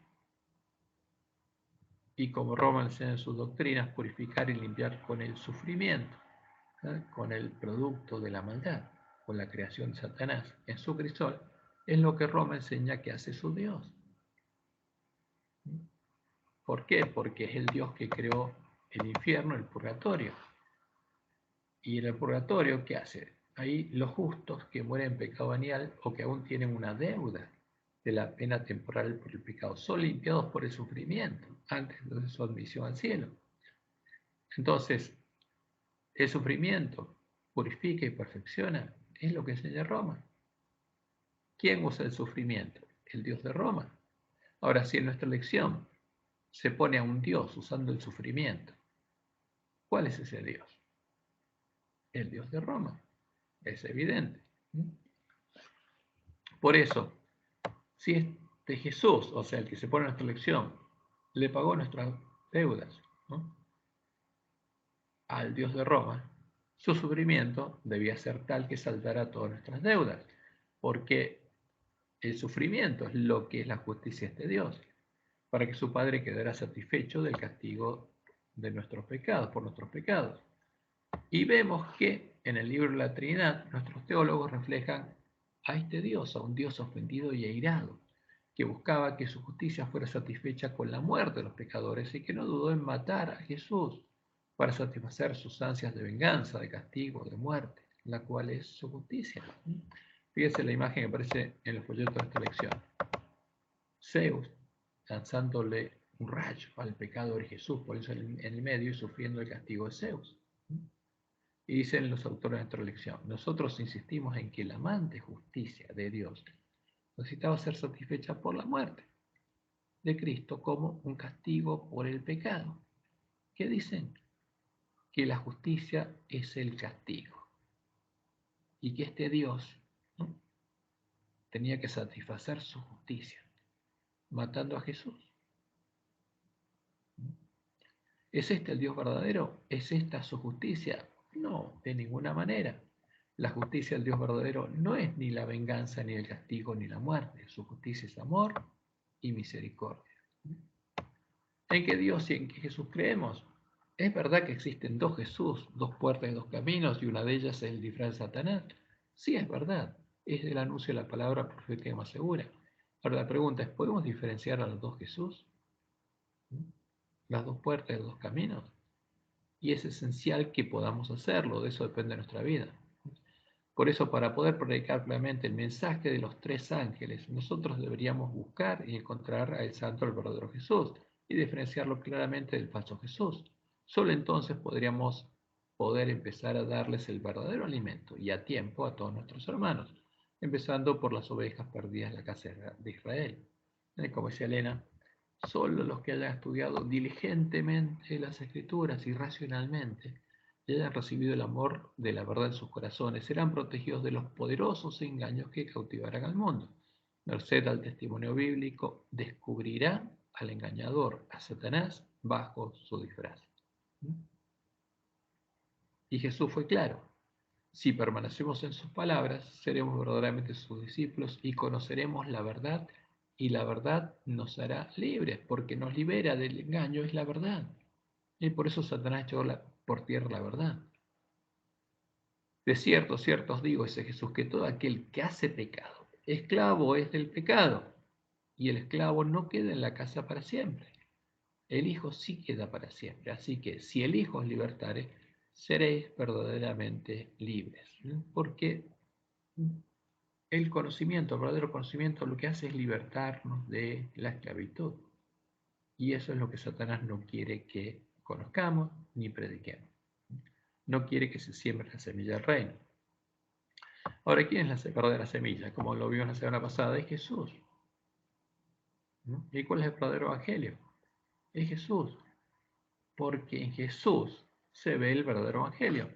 Y como Roma enseña en sus doctrinas, purificar y limpiar con el sufrimiento, con el producto de la maldad, con la creación de Satanás en su crisol, es lo que Roma enseña que hace su Dios. ¿Por qué? Porque es el Dios que creó el infierno, el purgatorio. Y en el purgatorio, ¿qué hace? Ahí los justos que mueren en pecado venial o que aún tienen una deuda de la pena temporal por el pecado son limpiados por el sufrimiento antes de su admisión al cielo. Entonces, el sufrimiento purifica y perfecciona, es lo que enseña Roma. ¿Quién usa el sufrimiento? El Dios de Roma. Ahora, si en nuestra lección se pone a un Dios usando el sufrimiento, ¿cuál es ese Dios? El Dios de Roma. Es evidente. Por eso, si este Jesús, o sea, el que se pone en nuestra lección, le pagó nuestras deudas, ¿no?, al Dios de Roma, su sufrimiento debía ser tal que saldara todas nuestras deudas, porque el sufrimiento es lo que es la justicia de este Dios, para que su Padre quedara satisfecho del castigo de nuestros pecados, por nuestros pecados. Y vemos que en el libro de la Trinidad, nuestros teólogos reflejan a este Dios, a un Dios ofendido y airado, que buscaba que su justicia fuera satisfecha con la muerte de los pecadores y que no dudó en matar a Jesús para satisfacer sus ansias de venganza, de castigo, de muerte, la cual es su justicia. Fíjense la imagen que aparece en los folletos de esta lección. Zeus lanzándole un rayo al pecador Jesús, por eso en el medio y sufriendo el castigo de Zeus. Y dicen los autores de nuestra lección, nosotros insistimos en que la amante justicia de Dios necesitaba ser satisfecha por la muerte de Cristo como un castigo por el pecado. ¿Qué dicen? Que la justicia es el castigo y que este Dios, ¿no?, tenía que satisfacer su justicia matando a Jesús. ¿Es este el Dios verdadero? ¿Es esta su justicia? No, de ninguna manera. La justicia del Dios verdadero no es ni la venganza, ni el castigo, ni la muerte. Su justicia es amor y misericordia. ¿En qué Dios y en qué Jesús creemos? ¿Es verdad que existen dos Jesús, dos puertas y dos caminos, y una de ellas es el disfraz de Satanás? Sí, es verdad. Es el anuncio de la palabra profética más segura. Ahora la pregunta es, ¿podemos diferenciar a los dos Jesús? ¿Las dos puertas y los dos caminos? Y es esencial que podamos hacerlo, de eso depende de nuestra vida. Por eso, para poder predicar plenamente el mensaje de los tres ángeles, nosotros deberíamos buscar y encontrar al santo, el verdadero Jesús, y diferenciarlo claramente del falso Jesús. Solo entonces podríamos empezar a darles el verdadero alimento y a tiempo a todos nuestros hermanos, empezando por las ovejas perdidas en la casa de Israel. Como decía Elena, solo los que hayan estudiado diligentemente las Escrituras y racionalmente y hayan recibido el amor de la verdad en sus corazones serán protegidos de los poderosos engaños que cautivarán al mundo. Merced al testimonio bíblico, descubrirá al engañador, a Satanás, bajo su disfraz. Y Jesús fue claro: si permanecemos en sus palabras, seremos verdaderamente sus discípulos y conoceremos la verdad, y la verdad nos hará libres, porque nos libera del engaño, es la verdad. Y por eso Satanás echó por tierra la verdad. De cierto, cierto os digo, dice Jesús, que todo aquel que hace pecado, esclavo es del pecado, y el esclavo no queda en la casa para siempre. El Hijo sí queda para siempre. Así que si el Hijo os libertare, seréis verdaderamente libres. Porque el conocimiento, el verdadero conocimiento, lo que hace es libertarnos de la esclavitud. Y eso es lo que Satanás no quiere que conozcamos ni prediquemos. No quiere que se siembre la semilla del reino. Ahora, ¿quién es la verdadera semilla? Como lo vimos la semana pasada, es Jesús. ¿No? ¿Y cuál es el verdadero evangelio? Es Jesús. Porque en Jesús se ve el verdadero evangelio.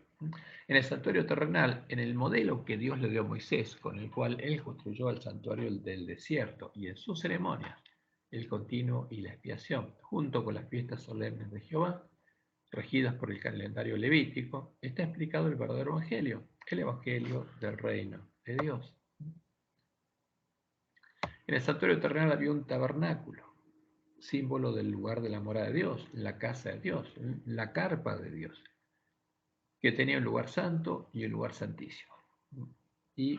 En el santuario terrenal, en el modelo que Dios le dio a Moisés, con el cual él construyó el santuario del desierto, y en sus ceremonias, el continuo y la expiación, junto con las fiestas solemnes de Jehová, regidas por el calendario levítico, está explicado el verdadero evangelio, el evangelio del reino de Dios. En el santuario terrenal había un tabernáculo, símbolo del lugar de la morada de Dios, la casa de Dios, la carpa de Dios, que tenía un lugar santo y un lugar santísimo. ¿Y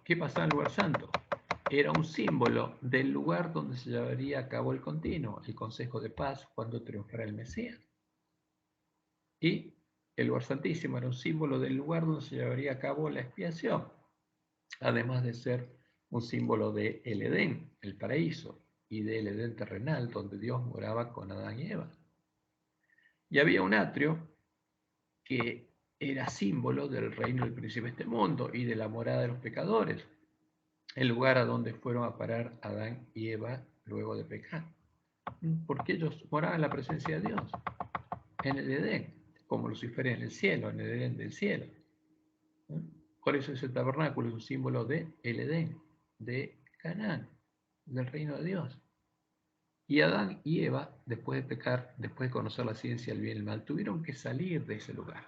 qué pasaba en el lugar santo? Era un símbolo del lugar donde se llevaría a cabo el continuo, el consejo de paz, cuando triunfara el Mesías. Y el lugar santísimo era un símbolo del lugar donde se llevaría a cabo la expiación, además de ser un símbolo de el Edén, el paraíso, y del Edén terrenal, donde Dios moraba con Adán y Eva. Y había un atrio que era símbolo del reino del príncipe de este mundo y de la morada de los pecadores, el lugar a donde fueron a parar Adán y Eva luego de pecar. Porque ellos moraban en la presencia de Dios, en el Edén, como Lucifer en el cielo, en el Edén del cielo. Por eso ese tabernáculo es un símbolo de el Edén, de Canaán, del reino de Dios. Y Adán y Eva, después de pecar, después de conocer la ciencia del bien y el mal, tuvieron que salir de ese lugar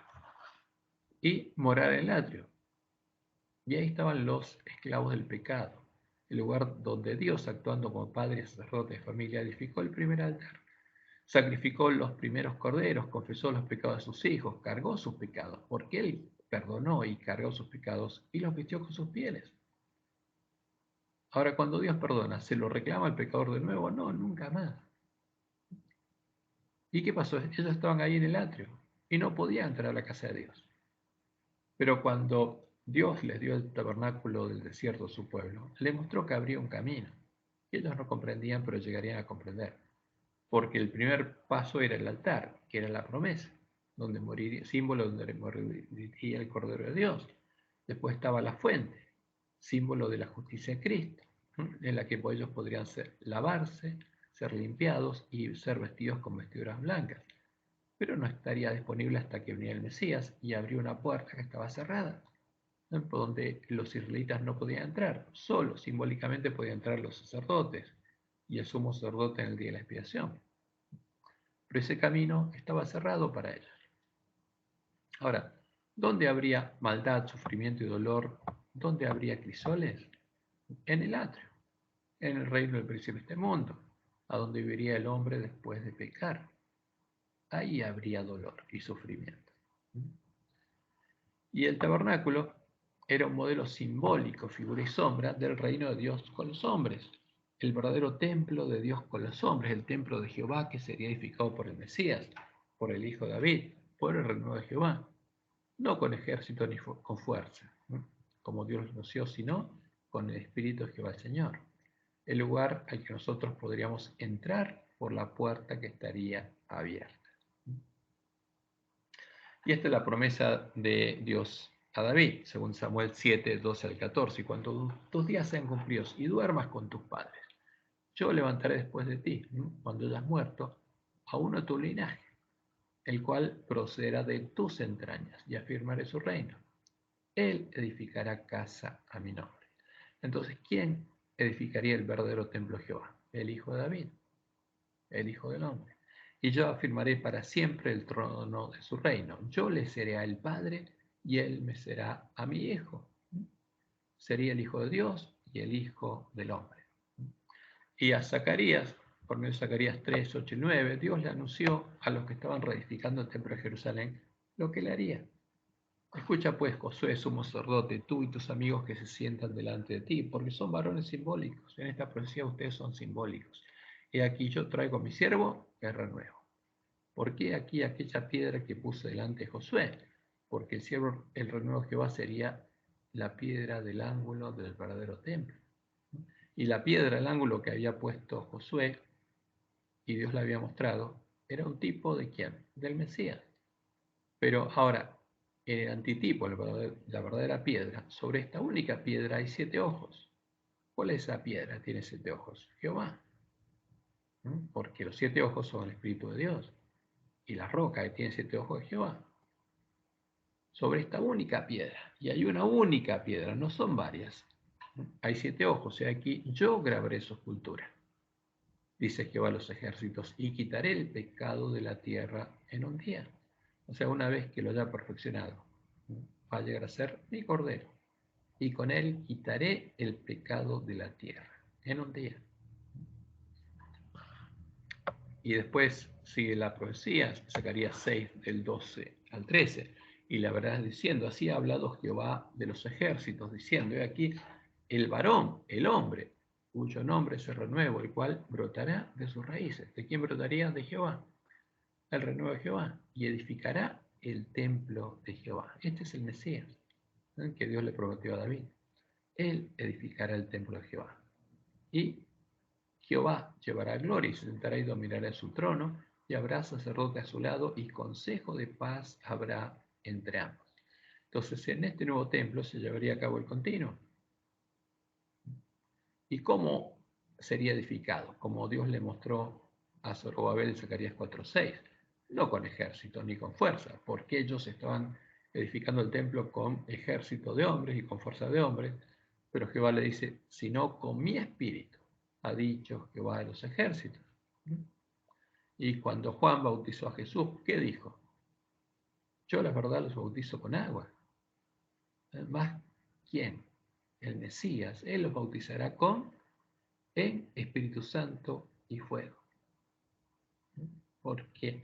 y morar en el atrio. Y ahí estaban los esclavos del pecado, el lugar donde Dios, actuando como padre, sacerdote de familia, edificó el primer altar. Sacrificó los primeros corderos, confesó los pecados de sus hijos, cargó sus pecados, porque Él perdonó y cargó sus pecados y los vistió con sus pieles. Ahora, cuando Dios perdona, ¿se lo reclama al pecador de nuevo? No, nunca más. ¿Y qué pasó? Ellos estaban ahí en el atrio y no podían entrar a la casa de Dios. Pero cuando Dios les dio el tabernáculo del desierto a su pueblo, le mostró que habría un camino. Y ellos no comprendían, pero llegarían a comprender. Porque el primer paso era el altar, que era la promesa, donde moriría, símbolo donde moriría el Cordero de Dios. Después estaba la fuente, símbolo de la justicia de Cristo, en la que ellos podrían lavarse, ser limpiados y ser vestidos con vestiduras blancas. Pero no estaría disponible hasta que viniera el Mesías y abrió una puerta que estaba cerrada, donde los israelitas no podían entrar. Solo simbólicamente podían entrar los sacerdotes y el sumo sacerdote en el día de la expiación. Pero ese camino estaba cerrado para ellos. Ahora, ¿dónde habría maldad, sufrimiento y dolor? ¿Dónde habría crisoles? En el atrio, en el reino del príncipe de este mundo, a donde viviría el hombre después de pecar. Ahí habría dolor y sufrimiento. Y el tabernáculo era un modelo simbólico, figura y sombra del reino de Dios con los hombres, el verdadero templo de Dios con los hombres, el templo de Jehová que sería edificado por el Mesías, por el Hijo de David, por el reino de Jehová, no con ejército ni con fuerza, como Dios lo anunció, sino con el Espíritu de Jehová el Señor, el lugar al que nosotros podríamos entrar por la puerta que estaría abierta. Y esta es la promesa de Dios a David, según Samuel 7, 12 al 14. Y cuando tus días sean cumplidos y duermas con tus padres, yo levantaré después de ti, cuando hayas muerto, a uno de tu linaje, el cual procederá de tus entrañas, y afirmaré su reino. Él edificará casa a mi nombre. Entonces, ¿quién edificaría el verdadero templo de Jehová? El Hijo de David, el Hijo del Hombre. Y yo afirmaré para siempre el trono de su reino. Yo le seré al Padre y él me será a mi Hijo. Sería el Hijo de Dios y el Hijo del Hombre. Y a Zacarías, por medio de Zacarías 3, 8 y 9, Dios le anunció a los que estaban reedificando el templo de Jerusalén lo que le haría. Escucha pues, Josué, sumo sacerdote, tú y tus amigos que se sientan delante de ti, porque son varones simbólicos. En esta profecía ustedes son simbólicos. he aquí yo traigo a mi siervo el renuevo. ¿Por qué aquí aquella piedra que puso delante de Josué? Porque el renuevo de Jehová sería la piedra del ángulo del verdadero templo. Y la piedra del ángulo que había puesto Josué, y Dios le había mostrado, era un tipo de ¿quién? Del Mesías. Pero ahora, en el antitipo, la verdadera piedra, sobre esta única piedra hay 7 ojos. ¿Cuál es esa piedra? Tiene 7 ojos. Jehová. Porque los 7 ojos son el Espíritu de Dios. Y la roca que tiene 7 ojos es Jehová. Sobre esta única piedra. Y hay una única piedra, no son varias. Hay 7 ojos. O sea, aquí yo grabaré su escultura. Dice Jehová a los ejércitos, y quitaré el pecado de la tierra en un día. O sea, una vez que lo haya perfeccionado, va a llegar a ser mi cordero. Y con él quitaré el pecado de la tierra en un día. Y después sigue la profecía, Zacarías 6, del 12 al 13. Y la verdad es diciendo, así ha hablado Jehová de los ejércitos, diciendo, he aquí el varón, el hombre, cuyo nombre es el renuevo, el cual brotará de sus raíces. ¿De quién brotaría? De Jehová. El renuevo de Jehová. Y edificará el templo de Jehová. Este es el Mesías, que Dios le prometió a David. Él edificará el templo de Jehová. Y Jehová llevará gloria y se sentará y dominará en su trono, y habrá sacerdote a su lado, y consejo de paz habrá entre ambos. Entonces, en este nuevo templo se llevaría a cabo el continuo. ¿Y cómo sería edificado? Como Dios le mostró a Zorobabel en Zacarías 4:6, no con ejército ni con fuerza, porque ellos estaban edificando el templo con ejército de hombres y con fuerza de hombres, pero Jehová le dice, sino con mi espíritu, ha dicho Jehová de los ejércitos. Y cuando Juan bautizó a Jesús, ¿qué dijo? Yo la verdad los bautizo con agua. Más, ¿quién? El Mesías. Él los bautizará en Espíritu Santo y fuego. Porque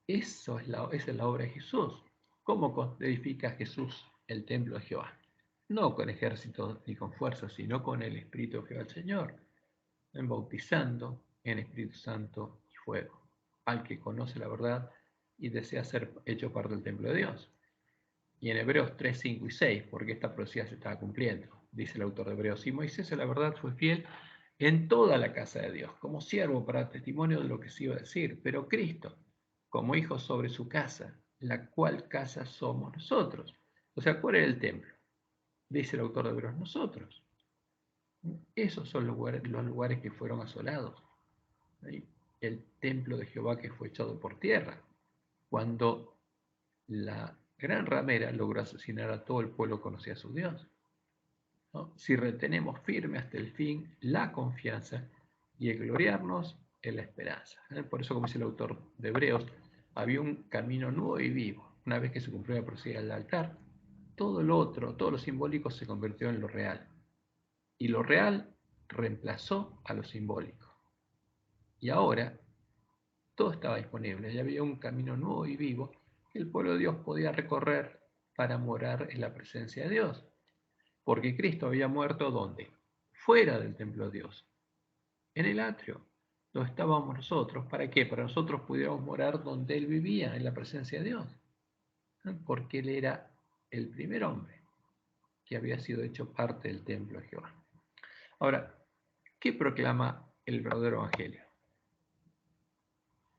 esa es la obra de Jesús. ¿Cómo edifica Jesús el templo de Jehová? No con ejército ni con fuerza, sino con el Espíritu de Jehová el Señor, bautizando en Espíritu Santo y fuego, al que conoce la verdad y desea ser hecho parte del templo de Dios. Y en Hebreos 3, 5 y 6, porque esta profecía se estaba cumpliendo, dice el autor de Hebreos, y Moisés a la verdad fue fiel en toda la casa de Dios, como siervo para testimonio de lo que se iba a decir, pero Cristo, como hijo sobre su casa, la cual casa somos nosotros. O sea, ¿cuál era el templo? Dice el autor de Hebreos, nosotros. Esos son los lugares que fueron asolados. El templo de Jehová que fue echado por tierra, cuando la gran ramera logró asesinar a todo el pueblo que conocía a su Dios. ¿No? Si retenemos firme hasta el fin la confianza y el gloriarnos en la esperanza. Por eso, como dice el autor de Hebreos, había un camino nuevo y vivo. Una vez que se cumplió la profecía del altar, todo lo otro, todo lo simbólico se convirtió en lo real. Y lo real reemplazó a lo simbólico. Y ahora todo estaba disponible. Ya había un camino nuevo y vivo que el pueblo de Dios podía recorrer para morar en la presencia de Dios. Porque Cristo había muerto ¿dónde? Fuera del templo de Dios, en el atrio. Lo estábamos nosotros. ¿Para qué? Para nosotros pudiéramos morar donde Él vivía, en la presencia de Dios. Porque Él era el primer hombre que había sido hecho parte del templo de Jehová. Ahora, ¿qué proclama el verdadero evangelio?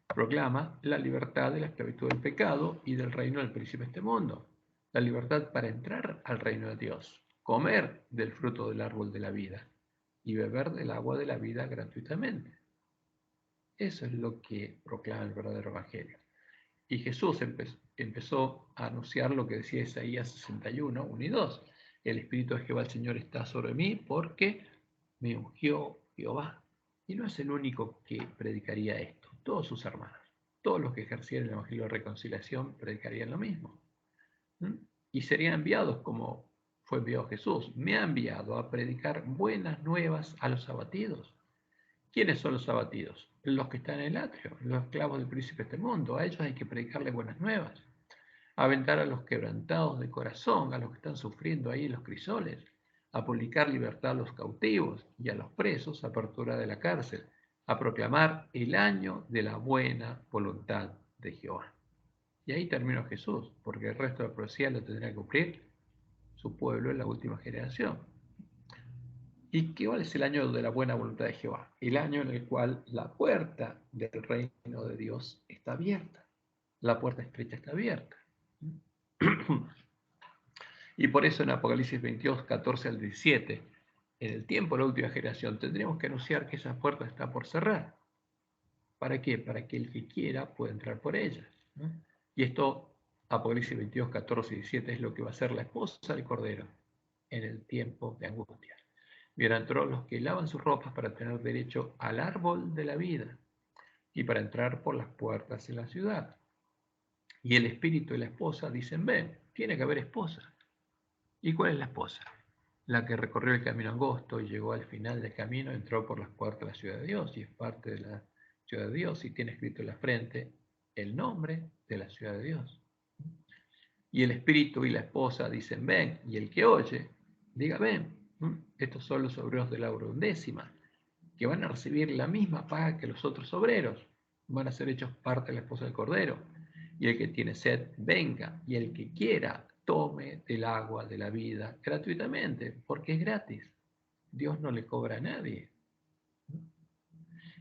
Proclama la libertad de la esclavitud del pecado y del reino del príncipe de este mundo. La libertad para entrar al reino de Dios, comer del fruto del árbol de la vida y beber del agua de la vida gratuitamente. Eso es lo que proclama el verdadero evangelio. Y Jesús empezó a anunciar lo que decía Isaías 61, 1 y 2. El Espíritu de Jehová el Señor está sobre mí porque me ungió Jehová. Y no es el único que predicaría esto. Todos sus hermanos, todos los que ejercieran el Evangelio de Reconciliación predicarían lo mismo. Y serían enviados como fue enviado Jesús. Me ha enviado a predicar buenas nuevas a los abatidos. ¿Quiénes son los abatidos? Los que están en el atrio, los esclavos del príncipe de este mundo. A ellos hay que predicarles buenas nuevas. Aventar a los quebrantados de corazón, a los que están sufriendo ahí en los crisoles. A publicar libertad a los cautivos y a los presos, apertura de la cárcel a proclamar el año de la buena voluntad de Jehová. Y ahí terminó Jesús, porque el resto de la profecía lo tendrá que cumplir su pueblo en la última generación. ¿Y cuál es el año de la buena voluntad de Jehová? El año en el cual la puerta del reino de Dios está abierta. La puerta estrecha está abierta. Y por eso en Apocalipsis 22, 14 al 17, en el tiempo de la última generación, tendremos que anunciar que esa puerta está por cerrar. ¿Para qué? Para que el que quiera pueda entrar por ella, ¿no? Y esto, Apocalipsis 22, 14 y 17, es lo que va a ser la esposa del Cordero en el tiempo de angustia. Bienaventurados los que lavan sus ropas para tener derecho al árbol de la vida y para entrar por las puertas en la ciudad. Y el espíritu y la esposa dicen, ven, tiene que haber esposa. ¿Y cuál es la esposa? La que recorrió el camino angosto y llegó al final del camino, entró por las puertas de la ciudad de Dios y es parte de la ciudad de Dios y tiene escrito en la frente el nombre de la ciudad de Dios. Y el espíritu y la esposa dicen, ven, y el que oye, diga, ven. Estos son los obreros de la hora undécima, que van a recibir la misma paga que los otros obreros, van a ser hechos parte de la esposa del Cordero. Y el que tiene sed, venga, y el que quiera, tome del agua de la vida gratuitamente, porque es gratis. Dios no le cobra a nadie.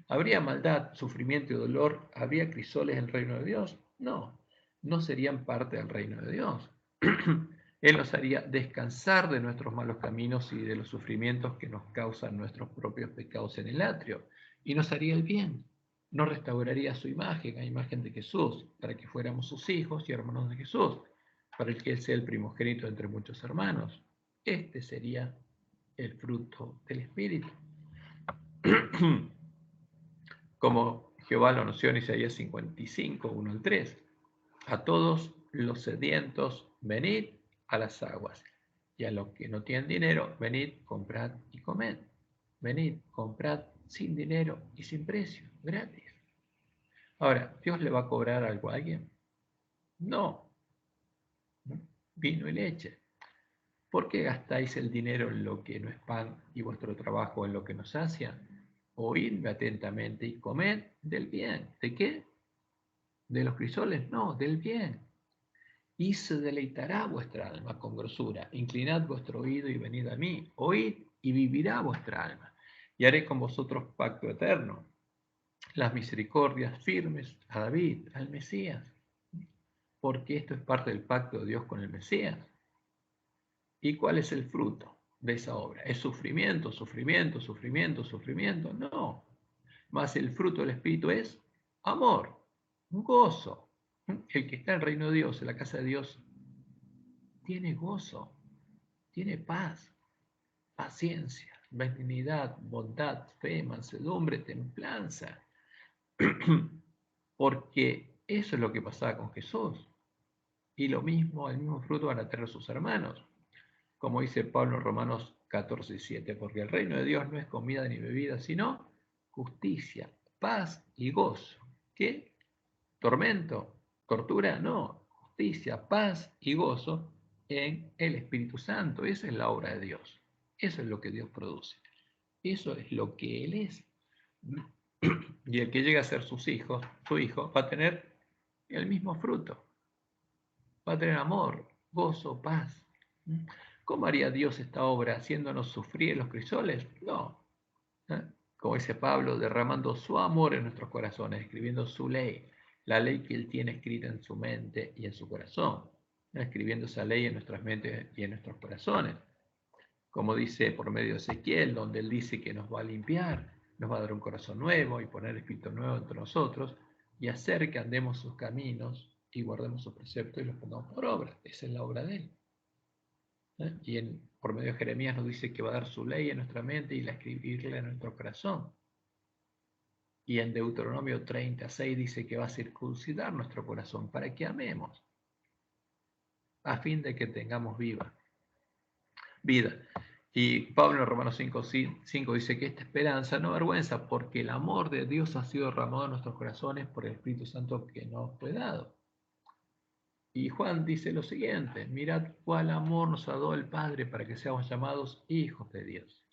¿Habría maldad, sufrimiento y dolor? ¿Habría crisoles en el reino de Dios? No, no serían parte del reino de Dios. Él nos haría descansar de nuestros malos caminos y de los sufrimientos que nos causan nuestros propios pecados en el atrio, y nos haría el bien. Nos restauraría su imagen, a imagen de Jesús, para que fuéramos sus hijos y hermanos de Jesús, para el que Él sea el primogénito entre muchos hermanos. Este sería el fruto del Espíritu. Como Jehová lo anunció en Isaías 55, 1 al 3. A todos los sedientos, venid a las aguas. Y a los que no tienen dinero, venid, comprad y comed. Venid, comprad sin dinero y sin precio, gratis. Ahora, ¿Dios le va a cobrar algo a alguien? No. Vino y leche. ¿Por qué gastáis el dinero en lo que no es pan y vuestro trabajo en lo que no sacia? Oídme atentamente y comed del bien. ¿De qué? ¿De los crisoles? No, del bien. Y se deleitará vuestra alma con grosura. Inclinad vuestro oído y venid a mí. Oíd y vivirá vuestra alma. Y haré con vosotros pacto eterno. Las misericordias firmes a David, al Mesías. Porque esto es parte del pacto de Dios con el Mesías. ¿Y cuál es el fruto de esa obra? ¿Es sufrimiento, sufrimiento, sufrimiento, sufrimiento? No. Más el fruto del Espíritu es amor, gozo. El que está en el reino de Dios, en la casa de Dios, tiene gozo, tiene paz, paciencia, benignidad, bondad, fe, mansedumbre, templanza. Porque eso es lo que pasaba con Jesús. Y lo mismo, el mismo fruto van a tener sus hermanos. Como dice Pablo en Romanos 14:7, porque el reino de Dios no es comida ni bebida, sino justicia, paz y gozo. ¿Qué? ¿Tormento? ¿Tortura? No. Justicia, paz y gozo en el Espíritu Santo. Esa es la obra de Dios. Eso es lo que Dios produce. Eso es lo que Él es. Y el que llega a ser su hijo, va a tener el mismo fruto. Va a tener amor, gozo, paz. ¿Cómo haría Dios esta obra? ¿Haciéndonos sufrir en los crisoles? No. Como dice Pablo, derramando su amor en nuestros corazones, escribiendo su ley, la ley que Él tiene escrita en su mente y en su corazón, escribiendo esa ley en nuestras mentes y en nuestros corazones. Como dice por medio de Ezequiel, donde Él dice que nos va a limpiar, nos va a dar un corazón nuevo y poner espíritu nuevo entre nosotros y hacer que andemos sus caminos y guardemos sus preceptos y los pongamos por obra. Esa es la obra de Él. Y por medio de Jeremías nos dice que va a dar su ley en nuestra mente y la escribirla en nuestro corazón. Y en Deuteronomio 36 dice que va a circuncidar nuestro corazón para que amemos, a fin de que tengamos vida. Y Pablo en Romanos 5 dice que esta esperanza no avergüenza, porque el amor de Dios ha sido derramado en nuestros corazones por el Espíritu Santo que nos fue dado. Y Juan dice lo siguiente: mirad cuál amor nos ha dado el Padre para que seamos llamados hijos de Dios.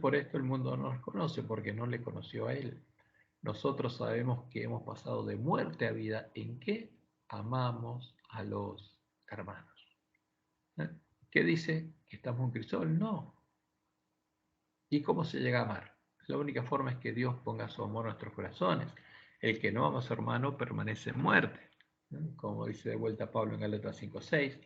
Por esto el mundo no nos conoce, porque no le conoció a Él. Nosotros sabemos que hemos pasado de muerte a vida en que amamos a los hermanos. ¿Eh? ¿Qué dice? ¿Que estamos en crisol? No. ¿Y cómo se llega a amar? La única forma es que Dios ponga su amor en nuestros corazones. El que no ama a su hermano permanece en muerte. Como dice de vuelta Pablo en Gálatas 5:6,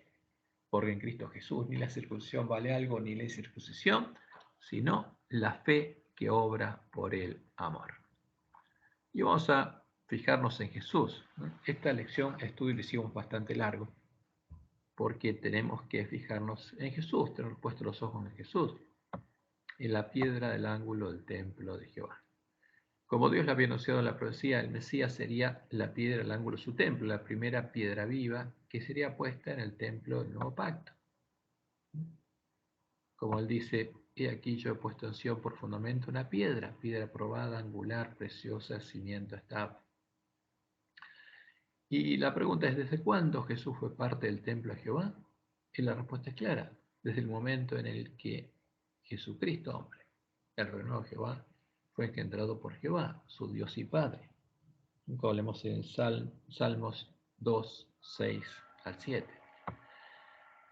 porque en Cristo Jesús ni la circuncisión vale algo, ni la incircuncisión, sino la fe que obra por el amor. Y vamos a fijarnos en Jesús. Esta lección, estudio, le hicimos bastante largo, porque tenemos que fijarnos en Jesús, tener puestos los ojos en Jesús, en la piedra del ángulo del templo de Jehová. Como Dios le había anunciado en la profecía, el Mesías sería la piedra del ángulo de su templo, la primera piedra viva que sería puesta en el templo del nuevo pacto. Como él dice, he aquí yo he puesto en Sion por fundamento una piedra, piedra probada, angular, preciosa, cimiento estable. Y la pregunta es, ¿desde cuándo Jesús fue parte del templo de Jehová? Y la respuesta es clara, desde el momento en el que Jesucristo, hombre, el reino de Jehová, fue engendrado por Jehová, su Dios y Padre. Como leemos en Salmos 2, 6 al 7.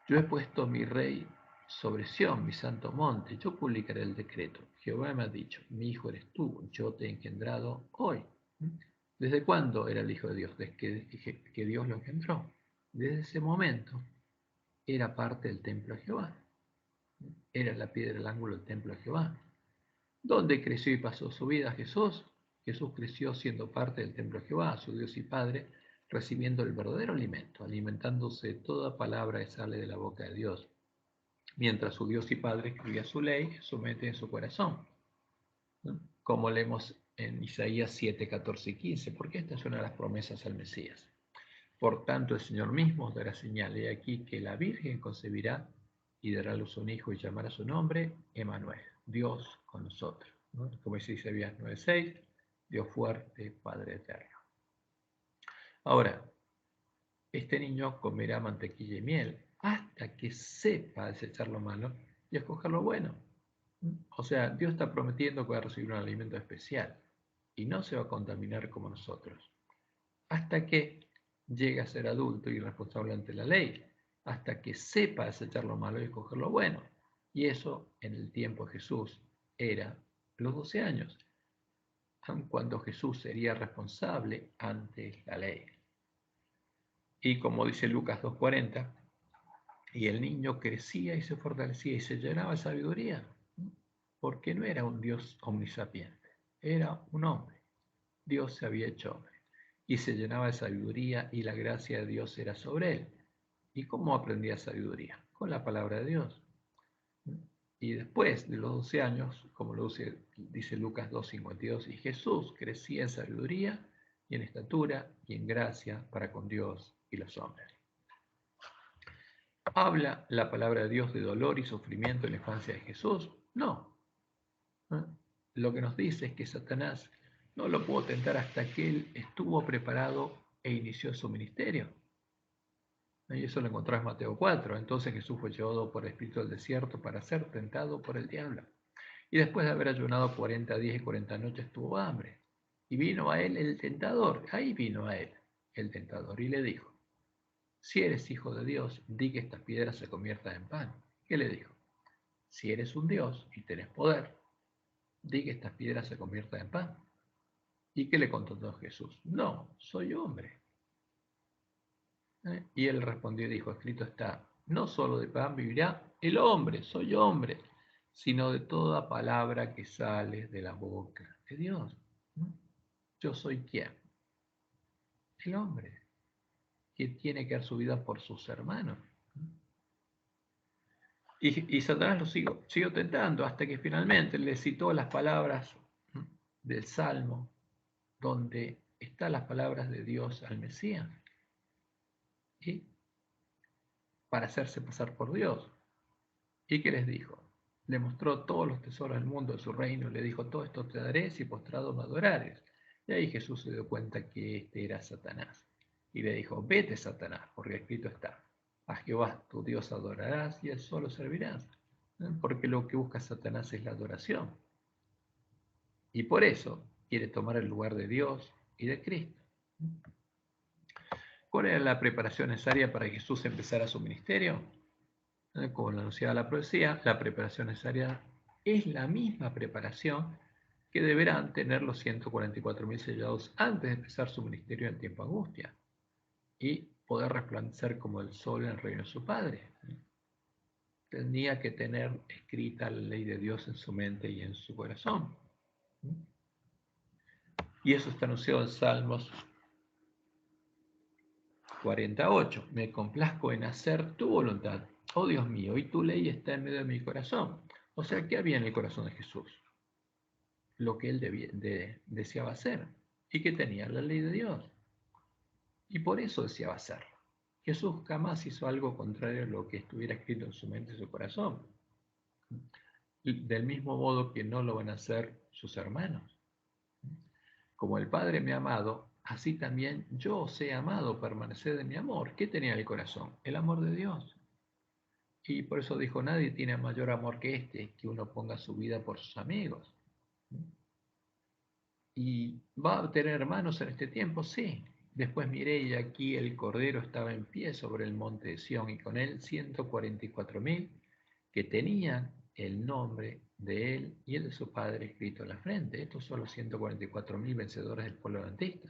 Yo he puesto mi rey sobre Sión, mi santo monte, yo publicaré el decreto. Jehová me ha dicho, mi hijo eres tú, yo te he engendrado hoy. ¿Desde cuándo era el Hijo de Dios? Desde que Dios lo engendró. Desde ese momento era parte del templo de Jehová. Era la piedra del ángulo del templo de Jehová. ¿Dónde creció y pasó su vida Jesús? Jesús creció siendo parte del templo de Jehová, su Dios y Padre, recibiendo el verdadero alimento, alimentándose de toda palabra que sale de la boca de Dios, mientras su Dios y Padre escribía su ley en su mente y en su corazón, como leemos en Isaías 7, 14 y 15, porque esta es una de las promesas al Mesías. Por tanto, el Señor mismo os dará señal. He aquí que la Virgen concebirá y dará a luz un hijo y llamará su nombre Emmanuel, Dios con nosotros. ¿No? Como dice Isaías 9:6, Dios fuerte, Padre eterno. Ahora, este niño comerá mantequilla y miel hasta que sepa desechar lo malo y escoger lo bueno. O sea, Dios está prometiendo que va a recibir un alimento especial y no se va a contaminar como nosotros. Hasta que llegue a ser adulto y responsable ante la ley, hasta que sepa desechar lo malo y escoger lo bueno. Y eso en el tiempo de Jesús era los 12 años, cuando Jesús sería responsable ante la ley. Y como dice Lucas 2:40, y el niño crecía y se fortalecía y se llenaba de sabiduría, porque no era un Dios omnisapiente, era un hombre. Dios se había hecho hombre y se llenaba de sabiduría y la gracia de Dios era sobre él. ¿Y cómo aprendía sabiduría? Con la palabra de Dios. Y después de los 12 años, como lo dice Lucas 2:52, y Jesús crecía en sabiduría y en estatura y en gracia para con Dios y los hombres. ¿Habla la palabra de Dios de dolor y sufrimiento en la infancia de Jesús? No. Lo que nos dice es que Satanás no lo pudo tentar hasta que él estuvo preparado e inició su ministerio. Y eso lo encontrás en Mateo 4. Entonces Jesús fue llevado por el Espíritu al desierto para ser tentado por el diablo. Y después de haber ayunado 40 días y 40 noches tuvo hambre. Y vino a él el tentador. Ahí vino a él el tentador y le dijo, si eres hijo de Dios, di que estas piedras se conviertan en pan. ¿Qué le dijo? Si eres un Dios y tenés poder, di que estas piedras se conviertan en pan. ¿Y qué le contestó Jesús? No, soy hombre. Y él respondió y dijo, escrito está, no solo de pan vivirá el hombre, soy hombre, sino de toda palabra que sale de la boca de Dios. Yo soy quién? El hombre, que tiene que dar su vida por sus hermanos. Y Satanás lo siguió tentando hasta que finalmente le citó las palabras del Salmo, donde están las palabras de Dios al Mesías. ¿Y? Para hacerse pasar por Dios. ¿Y qué les dijo? Le mostró todos los tesoros del mundo de su reino, le dijo, todo esto te daré si postrado me adorares. Y ahí Jesús se dio cuenta que este era Satanás. Y le dijo, vete Satanás, porque escrito está, a Jehová tu Dios adorarás y él solo servirás. porque lo que busca Satanás es la adoración. Y por eso quiere tomar el lugar de Dios y de Cristo. ¿Cuál era la preparación necesaria para que Jesús empezara su ministerio? Como lo anunciaba la profecía, la preparación necesaria es la misma preparación que deberán tener los 144.000 sellados antes de empezar su ministerio en tiempo de angustia y poder resplandecer como el sol en el reino de su Padre. Tenía que tener escrita la ley de Dios en su mente y en su corazón. Y eso está anunciado en Salmos 48. Me complazco en hacer tu voluntad, oh Dios mío, y tu ley está en medio de mi corazón. O sea, ¿qué había en el corazón de Jesús? Lo que él deseaba hacer y que tenía la ley de Dios. Y por eso deseaba hacerlo. Jesús jamás hizo algo contrario a lo que estuviera escrito en su mente y su corazón. Del mismo modo que no lo van a hacer sus hermanos. Como el Padre me ha amado, así también yo os he amado, permaneced en mi amor. ¿Qué tenía en el corazón? El amor de Dios. Y por eso dijo, nadie tiene mayor amor que este, que uno ponga su vida por sus amigos. ¿Y va a tener hermanos en este tiempo? Sí. Después miré y aquí el Cordero estaba en pie sobre el monte de Sión y con él 144.000 que tenían el nombre de él y el de su padre escrito en la frente. Estos son los 144.000 vencedores del pueblo adventista.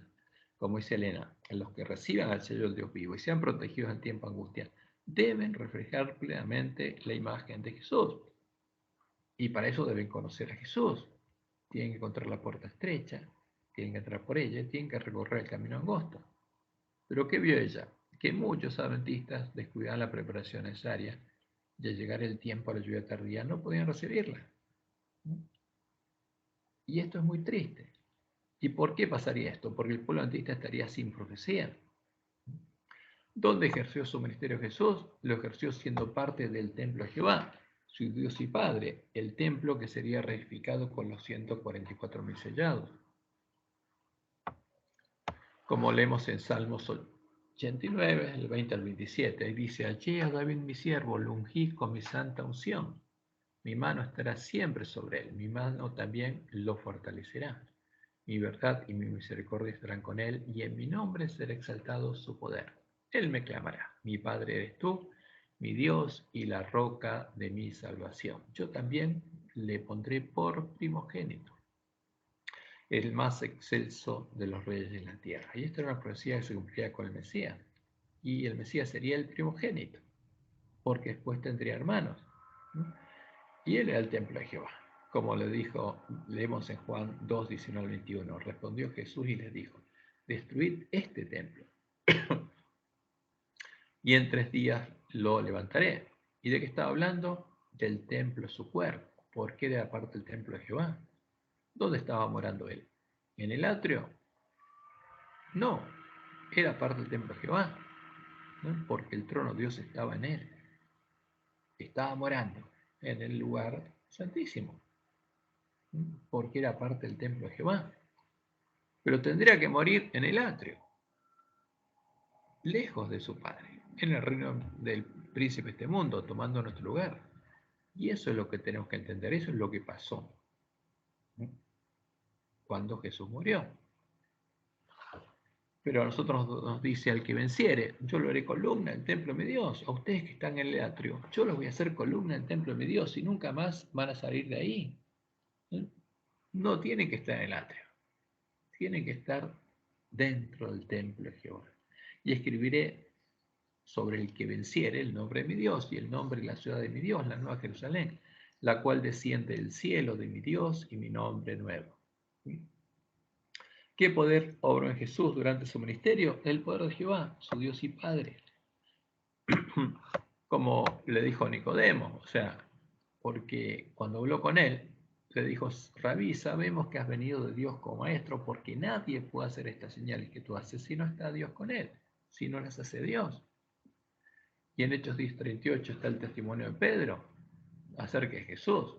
Como dice Elena, los que reciban al sello del Dios vivo y sean protegidos en tiempo de angustia, deben reflejar plenamente la imagen de Jesús. Y para eso deben conocer a Jesús. Tienen que encontrar la puerta estrecha, tienen que entrar por ella, tienen que recorrer el camino angosto. Pero ¿qué vio ella? Que muchos adventistas descuidaban la preparación necesaria y al llegar el tiempo a la lluvia tardía no podían recibirla. Y esto es muy triste. ¿Y por qué pasaría esto? Porque el pueblo adventista estaría sin profecía. ¿Dónde ejerció su ministerio Jesús? Lo ejerció siendo parte del templo de Jehová, su Dios y Padre, el templo que sería reedificado con los 144.000 sellados. Como leemos en Salmos 89, el 20 al 27, y dice, allí a David mi siervo, lo ungí con mi santa unción. Mi mano estará siempre sobre él, mi mano también lo fortalecerá. Mi verdad y mi misericordia estarán con él, y en mi nombre será exaltado su poder. Él me clamará, mi Padre eres tú, mi Dios y la roca de mi salvación. Yo también le pondré por primogénito, el más excelso de los reyes de la tierra. Y esta era una profecía que se cumplía con el Mesías. Y el Mesías sería el primogénito, porque después tendría hermanos. Y él era el templo de Jehová. Como le dijo, leemos en Juan 2, 19 al 21. Respondió Jesús y les dijo, destruid este templo, y en 3 días lo levantaré. ¿Y de qué estaba hablando? Del templo, su cuerpo. ¿Por qué era parte del templo de Jehová? ¿Dónde estaba morando él? ¿En el atrio? No, era parte del templo de Jehová, ¿no? Porque el trono de Dios estaba en él. Estaba morando en el lugar santísimo, ¿no? Porque era parte del templo de Jehová. Pero tendría que morir en el atrio, lejos de su padre, en el reino del príncipe de este mundo, tomando nuestro lugar. Y eso es lo que tenemos que entender, eso es lo que pasó, ¿no? Cuando Jesús murió. Pero a nosotros nos dice, al que venciere, yo lo haré columna del templo de mi Dios. A ustedes que están en el atrio, yo los voy a hacer columna del templo de mi Dios y nunca más van a salir de ahí. No tienen que estar en el atrio, tienen que estar dentro del templo de Jehová. Y escribiré sobre el que venciere el nombre de mi Dios y el nombre de la ciudad de mi Dios, la nueva Jerusalén, la cual desciende del cielo de mi Dios y mi nombre nuevo. ¿Qué poder obró en Jesús durante su ministerio? El poder de Jehová, su Dios y Padre. Como le dijo Nicodemo, o sea, porque cuando habló con él, le dijo, Rabí, sabemos que has venido de Dios como maestro, porque nadie puede hacer estas señales que tú haces si no está Dios con él, si no las hace Dios. Y en Hechos 10:38 está el testimonio de Pedro acerca de Jesús.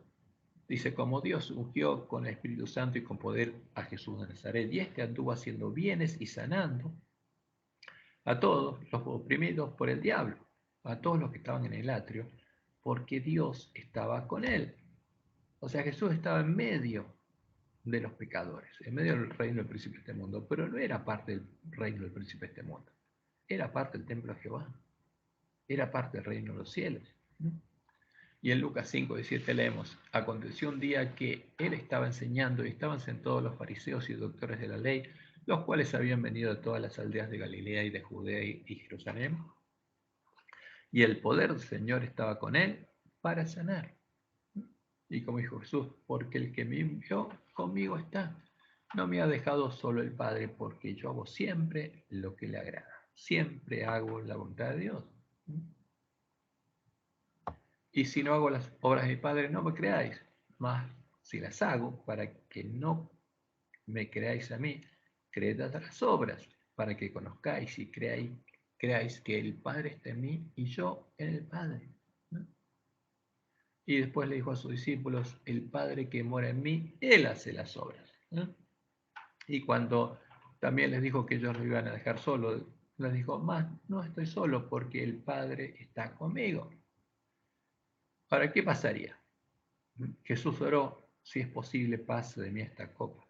Dice, como Dios ungió con el Espíritu Santo y con poder a Jesús de Nazaret, y este anduvo haciendo bienes y sanando a todos los oprimidos por el diablo, a todos los que estaban en el atrio, porque Dios estaba con él. O sea, Jesús estaba en medio de los pecadores, en medio del reino del príncipe de este mundo, pero no era parte del reino del príncipe de este mundo, era parte del templo de Jehová, era parte del reino de los cielos. Y en Lucas 5:17 leemos: aconteció un día que él estaba enseñando y estaban sentados los fariseos y doctores de la ley, los cuales habían venido de todas las aldeas de Galilea y de Judea y Jerusalén, y el poder del Señor estaba con él para sanar. Y como dijo Jesús, porque el que me envió conmigo está. No me ha dejado solo el Padre, porque yo hago siempre lo que le agrada. Siempre hago la voluntad de Dios. Y si no hago las obras de mi Padre, no me creáis. Mas si las hago, para que no me creáis a mí, creed a las obras, para que conozcáis y creáis que el Padre está en mí y yo en el Padre. Y después le dijo a sus discípulos: el Padre que mora en mí, Él hace las obras. Y cuando también les dijo que ellos lo iban a dejar solo, les dijo: más no estoy solo, porque el Padre está conmigo. Ahora, ¿qué pasaría? Jesús oró: si es posible, pase de mí esta copa.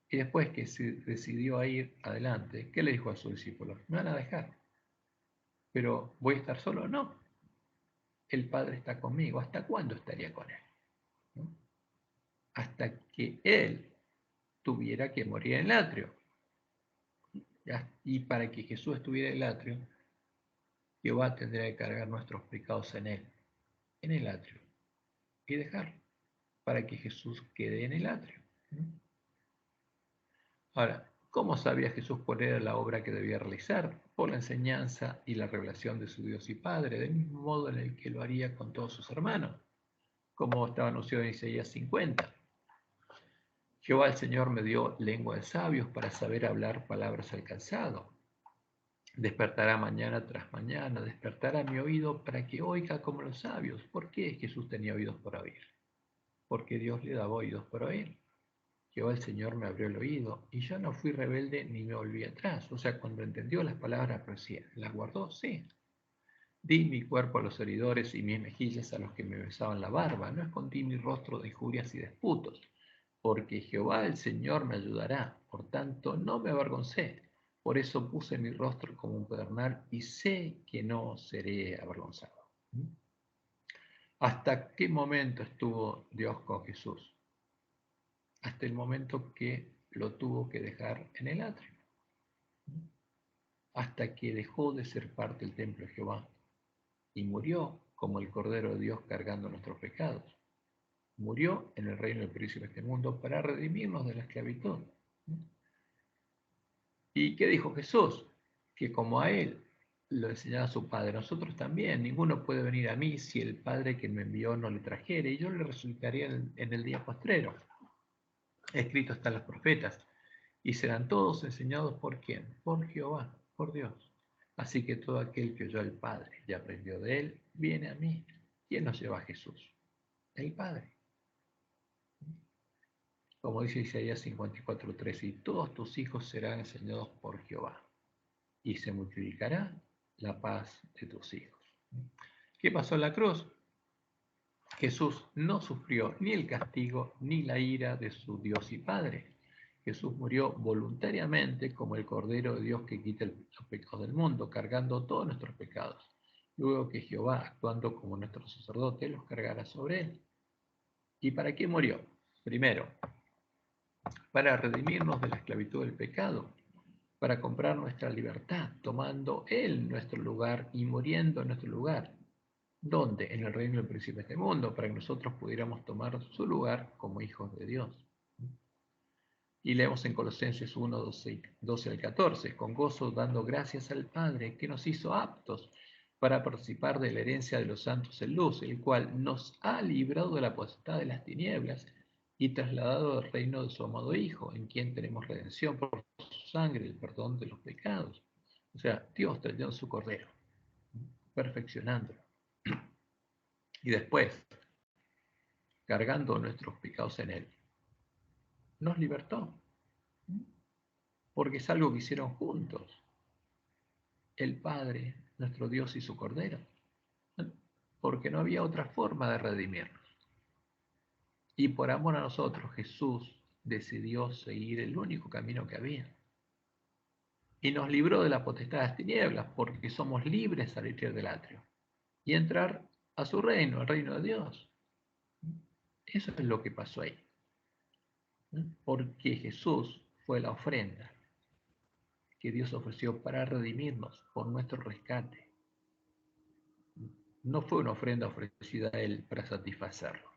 Y después que se decidió a ir adelante, ¿qué le dijo a sus discípulos? Me van a dejar, pero ¿voy a estar solo? No, el Padre está conmigo. ¿Hasta cuándo estaría con Él? ¿No? Hasta que Él tuviera que morir en el atrio. Y para que Jesús estuviera en el atrio, Jehová tendría que cargar nuestros pecados en Él, en el atrio, y dejarlo, para que Jesús quede en el atrio. Ahora, ¿cómo sabía Jesús cuál era la obra que debía realizar? Por la enseñanza y la revelación de su Dios y Padre, del mismo modo en el que lo haría con todos sus hermanos, como estaba anunciado en Isaías 50. Jehová el Señor me dio lengua de sabios para saber hablar palabras al cansado. Despertará mañana tras mañana, despertará mi oído para que oiga como los sabios. ¿Por qué Jesús tenía oídos para oír? Porque Dios le daba oídos para oír. Jehová el Señor me abrió el oído y yo no fui rebelde ni me volví atrás. O sea, cuando entendió las palabras recién, ¿las guardó? Sí. Di mi cuerpo a los heridores y mis mejillas a los que me besaban la barba. No escondí mi rostro de injurias y disputos, porque Jehová el Señor me ayudará. Por tanto, no me avergoncé. Por eso puse mi rostro como un pedernal y sé que no seré avergonzado. ¿Hasta qué momento estuvo Dios con Jesús? Hasta el momento que lo tuvo que dejar en el atrio. Hasta que dejó de ser parte del templo de Jehová y murió como el Cordero de Dios cargando nuestros pecados. Murió en el reino del príncipe de este mundo para redimirnos de la esclavitud. ¿Y qué dijo Jesús? Que como a él lo enseñaba su Padre, nosotros también. Ninguno puede venir a mí si el Padre que me envió no le trajere, y yo le resucitaría en el día postrero. Escrito están los profetas, y serán todos enseñados ¿por quién? Por Jehová, por Dios. Así que todo aquel que oyó al Padre y aprendió de él, viene a mí. ¿Quién nos lleva a Jesús? El Padre. Como dice Isaías 54:13, y todos tus hijos serán enseñados por Jehová, y se multiplicará la paz de tus hijos. ¿Qué pasó en la cruz? Jesús no sufrió ni el castigo ni la ira de su Dios y Padre. Jesús murió voluntariamente como el Cordero de Dios que quita los pecados del mundo, cargando todos nuestros pecados. Luego que Jehová, actuando como nuestro sacerdote, los cargará sobre él. ¿Y para qué murió? Primero, para redimirnos de la esclavitud del pecado, para comprar nuestra libertad, tomando Él nuestro lugar y muriendo en nuestro lugar. ¿Dónde? En el reino del príncipe de este mundo, para que nosotros pudiéramos tomar su lugar como hijos de Dios. Y leemos en Colosenses 1, 12 al 14, con gozo dando gracias al Padre que nos hizo aptos para participar de la herencia de los santos en luz, el cual nos ha librado de la potestad de las tinieblas y trasladado al reino de su amado Hijo, en quien tenemos redención por su sangre, el perdón de los pecados. O sea, Dios trayó su Cordero, perfeccionándolo. Y después, cargando nuestros pecados en él, nos libertó, porque es algo que hicieron juntos, el Padre, nuestro Dios y su Cordero. porque no había otra forma de redimirnos. Y por amor a nosotros, Jesús decidió seguir el único camino que había. Y nos libró de la potestad de las tinieblas, porque somos libres al salir del atrio y entrar a su reino, al reino de Dios. Eso es lo que pasó ahí. Porque Jesús fue la ofrenda que Dios ofreció para redimirnos por nuestro rescate. No fue una ofrenda ofrecida a Él para satisfacerlo.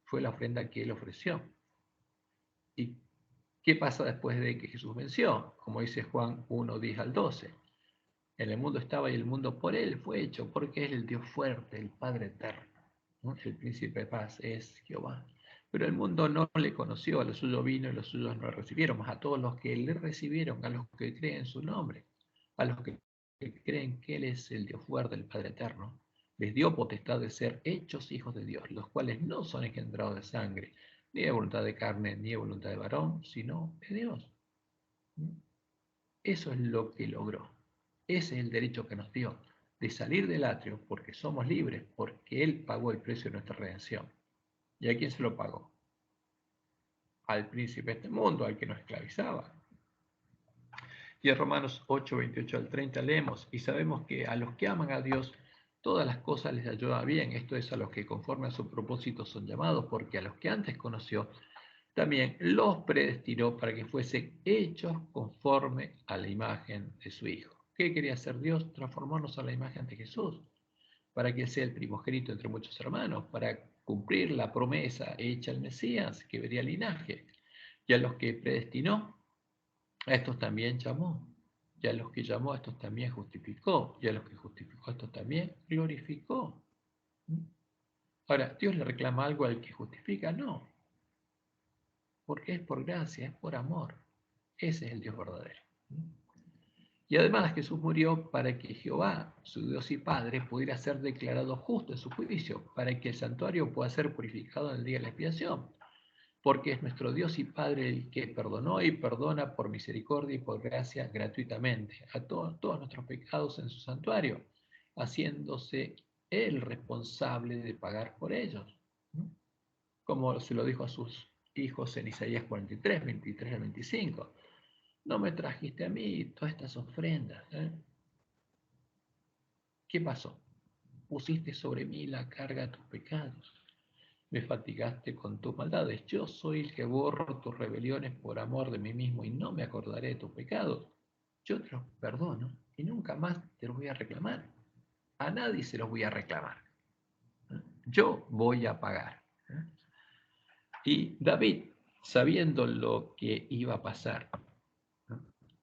Fue la ofrenda que Él ofreció. ¿Y qué pasa después de que Jesús venció? Como dice Juan 1, 10 al 12. En el mundo estaba y el mundo por Él fue hecho, porque es el Dios fuerte, el Padre eterno. ¿No? El príncipe de paz es Jehová. Pero el mundo no le conoció, a lo suyo vino y los suyos no le recibieron, más a todos los que le recibieron, a los que creen en su nombre, a los que creen que Él es el Dios fuerte, el Padre eterno, les dio potestad de ser hechos hijos de Dios, los cuales no son engendrados de sangre, ni de voluntad de carne, ni de voluntad de varón, sino de Dios. Eso es lo que logró. Ese es el derecho que nos dio de salir del atrio porque somos libres, porque Él pagó el precio de nuestra redención. ¿Y a quién se lo pagó? Al príncipe de este mundo, al que nos esclavizaba. Y en Romanos 8, 28 al 30 leemos, y sabemos que a los que aman a Dios, todas las cosas les ayudan bien. Esto es a los que conforme a su propósito son llamados, porque a los que antes conoció, también los predestinó para que fuesen hechos conforme a la imagen de su Hijo. ¿Qué quería hacer Dios? Transformarnos a la imagen de Jesús, para que sea el primogénito entre muchos hermanos, para cumplir la promesa hecha al Mesías, que vería linaje. Y a los que predestinó, a estos también llamó. Y a los que llamó, a estos también justificó. Y a los que justificó, a estos también glorificó. Ahora, ¿Dios le reclama algo al que justifica? No, porque es por gracia, es por amor. Ese es el Dios verdadero. Y además Jesús murió para que Jehová, su Dios y Padre, pudiera ser declarado justo en su juicio, para que el santuario pueda ser purificado en el día de la expiación, porque es nuestro Dios y Padre el que perdonó y perdona por misericordia y por gracia gratuitamente a todos nuestros pecados en su santuario, haciéndose Él responsable de pagar por ellos, como se lo dijo a sus hijos en Isaías 43, 23 al 25. No me trajiste a mí todas estas ofrendas. ¿Qué pasó? Pusiste sobre mí la carga de tus pecados. Me fatigaste con tus maldades. Yo soy el que borro tus rebeliones por amor de mí mismo y no me acordaré de tus pecados. Yo te los perdono y nunca más te los voy a reclamar. A nadie se los voy a reclamar. Yo voy a pagar. Y David, sabiendo lo que iba a pasar,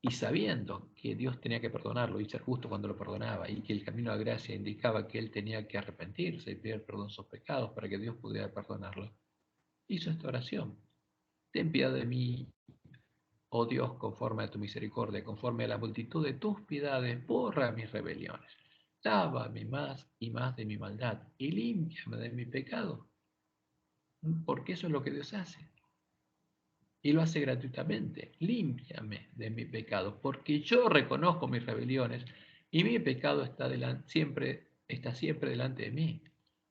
y sabiendo que Dios tenía que perdonarlo y ser justo cuando lo perdonaba, y que el camino a gracia indicaba que él tenía que arrepentirse y pedir perdón de sus pecados para que Dios pudiera perdonarlo, hizo esta oración: ten piedad de mí, oh Dios, conforme a tu misericordia, conforme a la multitud de tus piedades, borra mis rebeliones, lávame más y más de mi maldad y límpiame de mi pecado, porque eso es lo que Dios hace. Y lo hace gratuitamente. Límpiame de mi pecado, porque yo reconozco mis rebeliones y mi pecado está siempre delante de mí.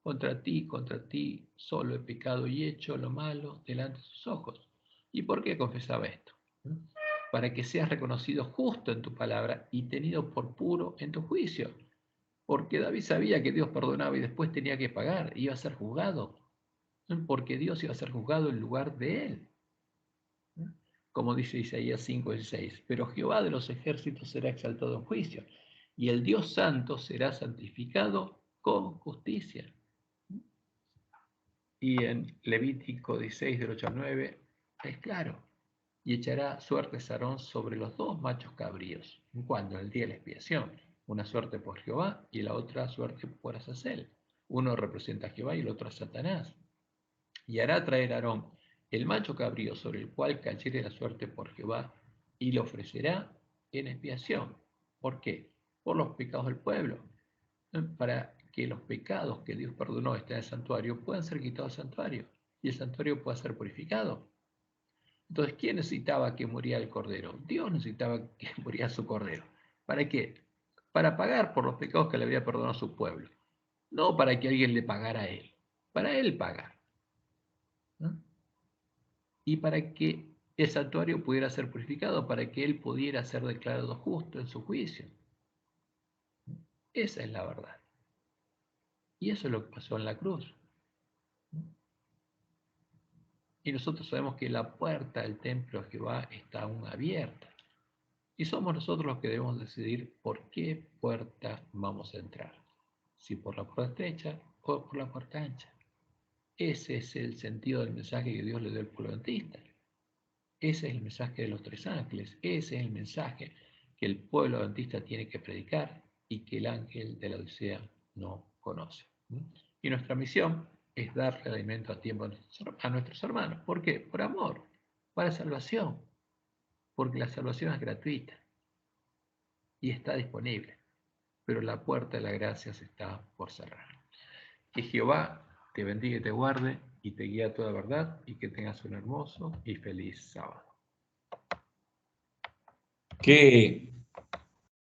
Contra ti solo he pecado y hecho lo malo delante de sus ojos. ¿Y por qué confesaba esto? Para que seas reconocido justo en tu palabra y tenido por puro en tu juicio. Porque David sabía que Dios perdonaba y después tenía que pagar, iba a ser juzgado. Porque Dios iba a ser juzgado en lugar de él. Como dice Isaías 5:16, pero Jehová de los ejércitos será exaltado en juicio, y el Dios santo será santificado con justicia. Y en Levítico 16, del 8 al 9, es claro, y echará suertes Aarón sobre los dos machos cabríos, cuando el día de la expiación, una suerte por Jehová y la otra suerte por Azazel. Uno representa a Jehová y el otro a Satanás. Y hará traer Aarón el macho cabrío sobre el cual cayere la suerte por Jehová, y lo ofrecerá en expiación. ¿Por qué? Por los pecados del pueblo, para que los pecados que Dios perdonó estén en el santuario puedan ser quitados del santuario, y el santuario pueda ser purificado. Entonces, ¿quién necesitaba que muriera el cordero? Dios necesitaba que muriera su cordero. ¿Para qué? Para pagar por los pecados que le había perdonado a su pueblo. no para que alguien le pagara a él, para él pagar, ¿no? Y para que el santuario pudiera ser purificado, para que él pudiera ser declarado justo en su juicio. Esa es la verdad. Y eso es lo que pasó en la cruz. Y nosotros sabemos que la puerta del templo de Jehová está aún abierta. Y somos nosotros los que debemos decidir por qué puerta vamos a entrar. Si por la puerta estrecha o por la puerta ancha. Ese es el sentido del mensaje que Dios le dio al pueblo adventista. Ese es el mensaje de los tres ángeles. Ese es el mensaje que el pueblo adventista tiene que predicar y que el ángel de la Odisea no conoce. Y nuestra misión es darle alimento a tiempo a nuestros hermanos. ¿Por qué? Por amor, para salvación. Porque la salvación es gratuita y está disponible. Pero la puerta de la gracia se está por cerrar. Que Jehová te bendiga y te guarde y te guíe a toda verdad y que tengas un hermoso y feliz sábado. Qué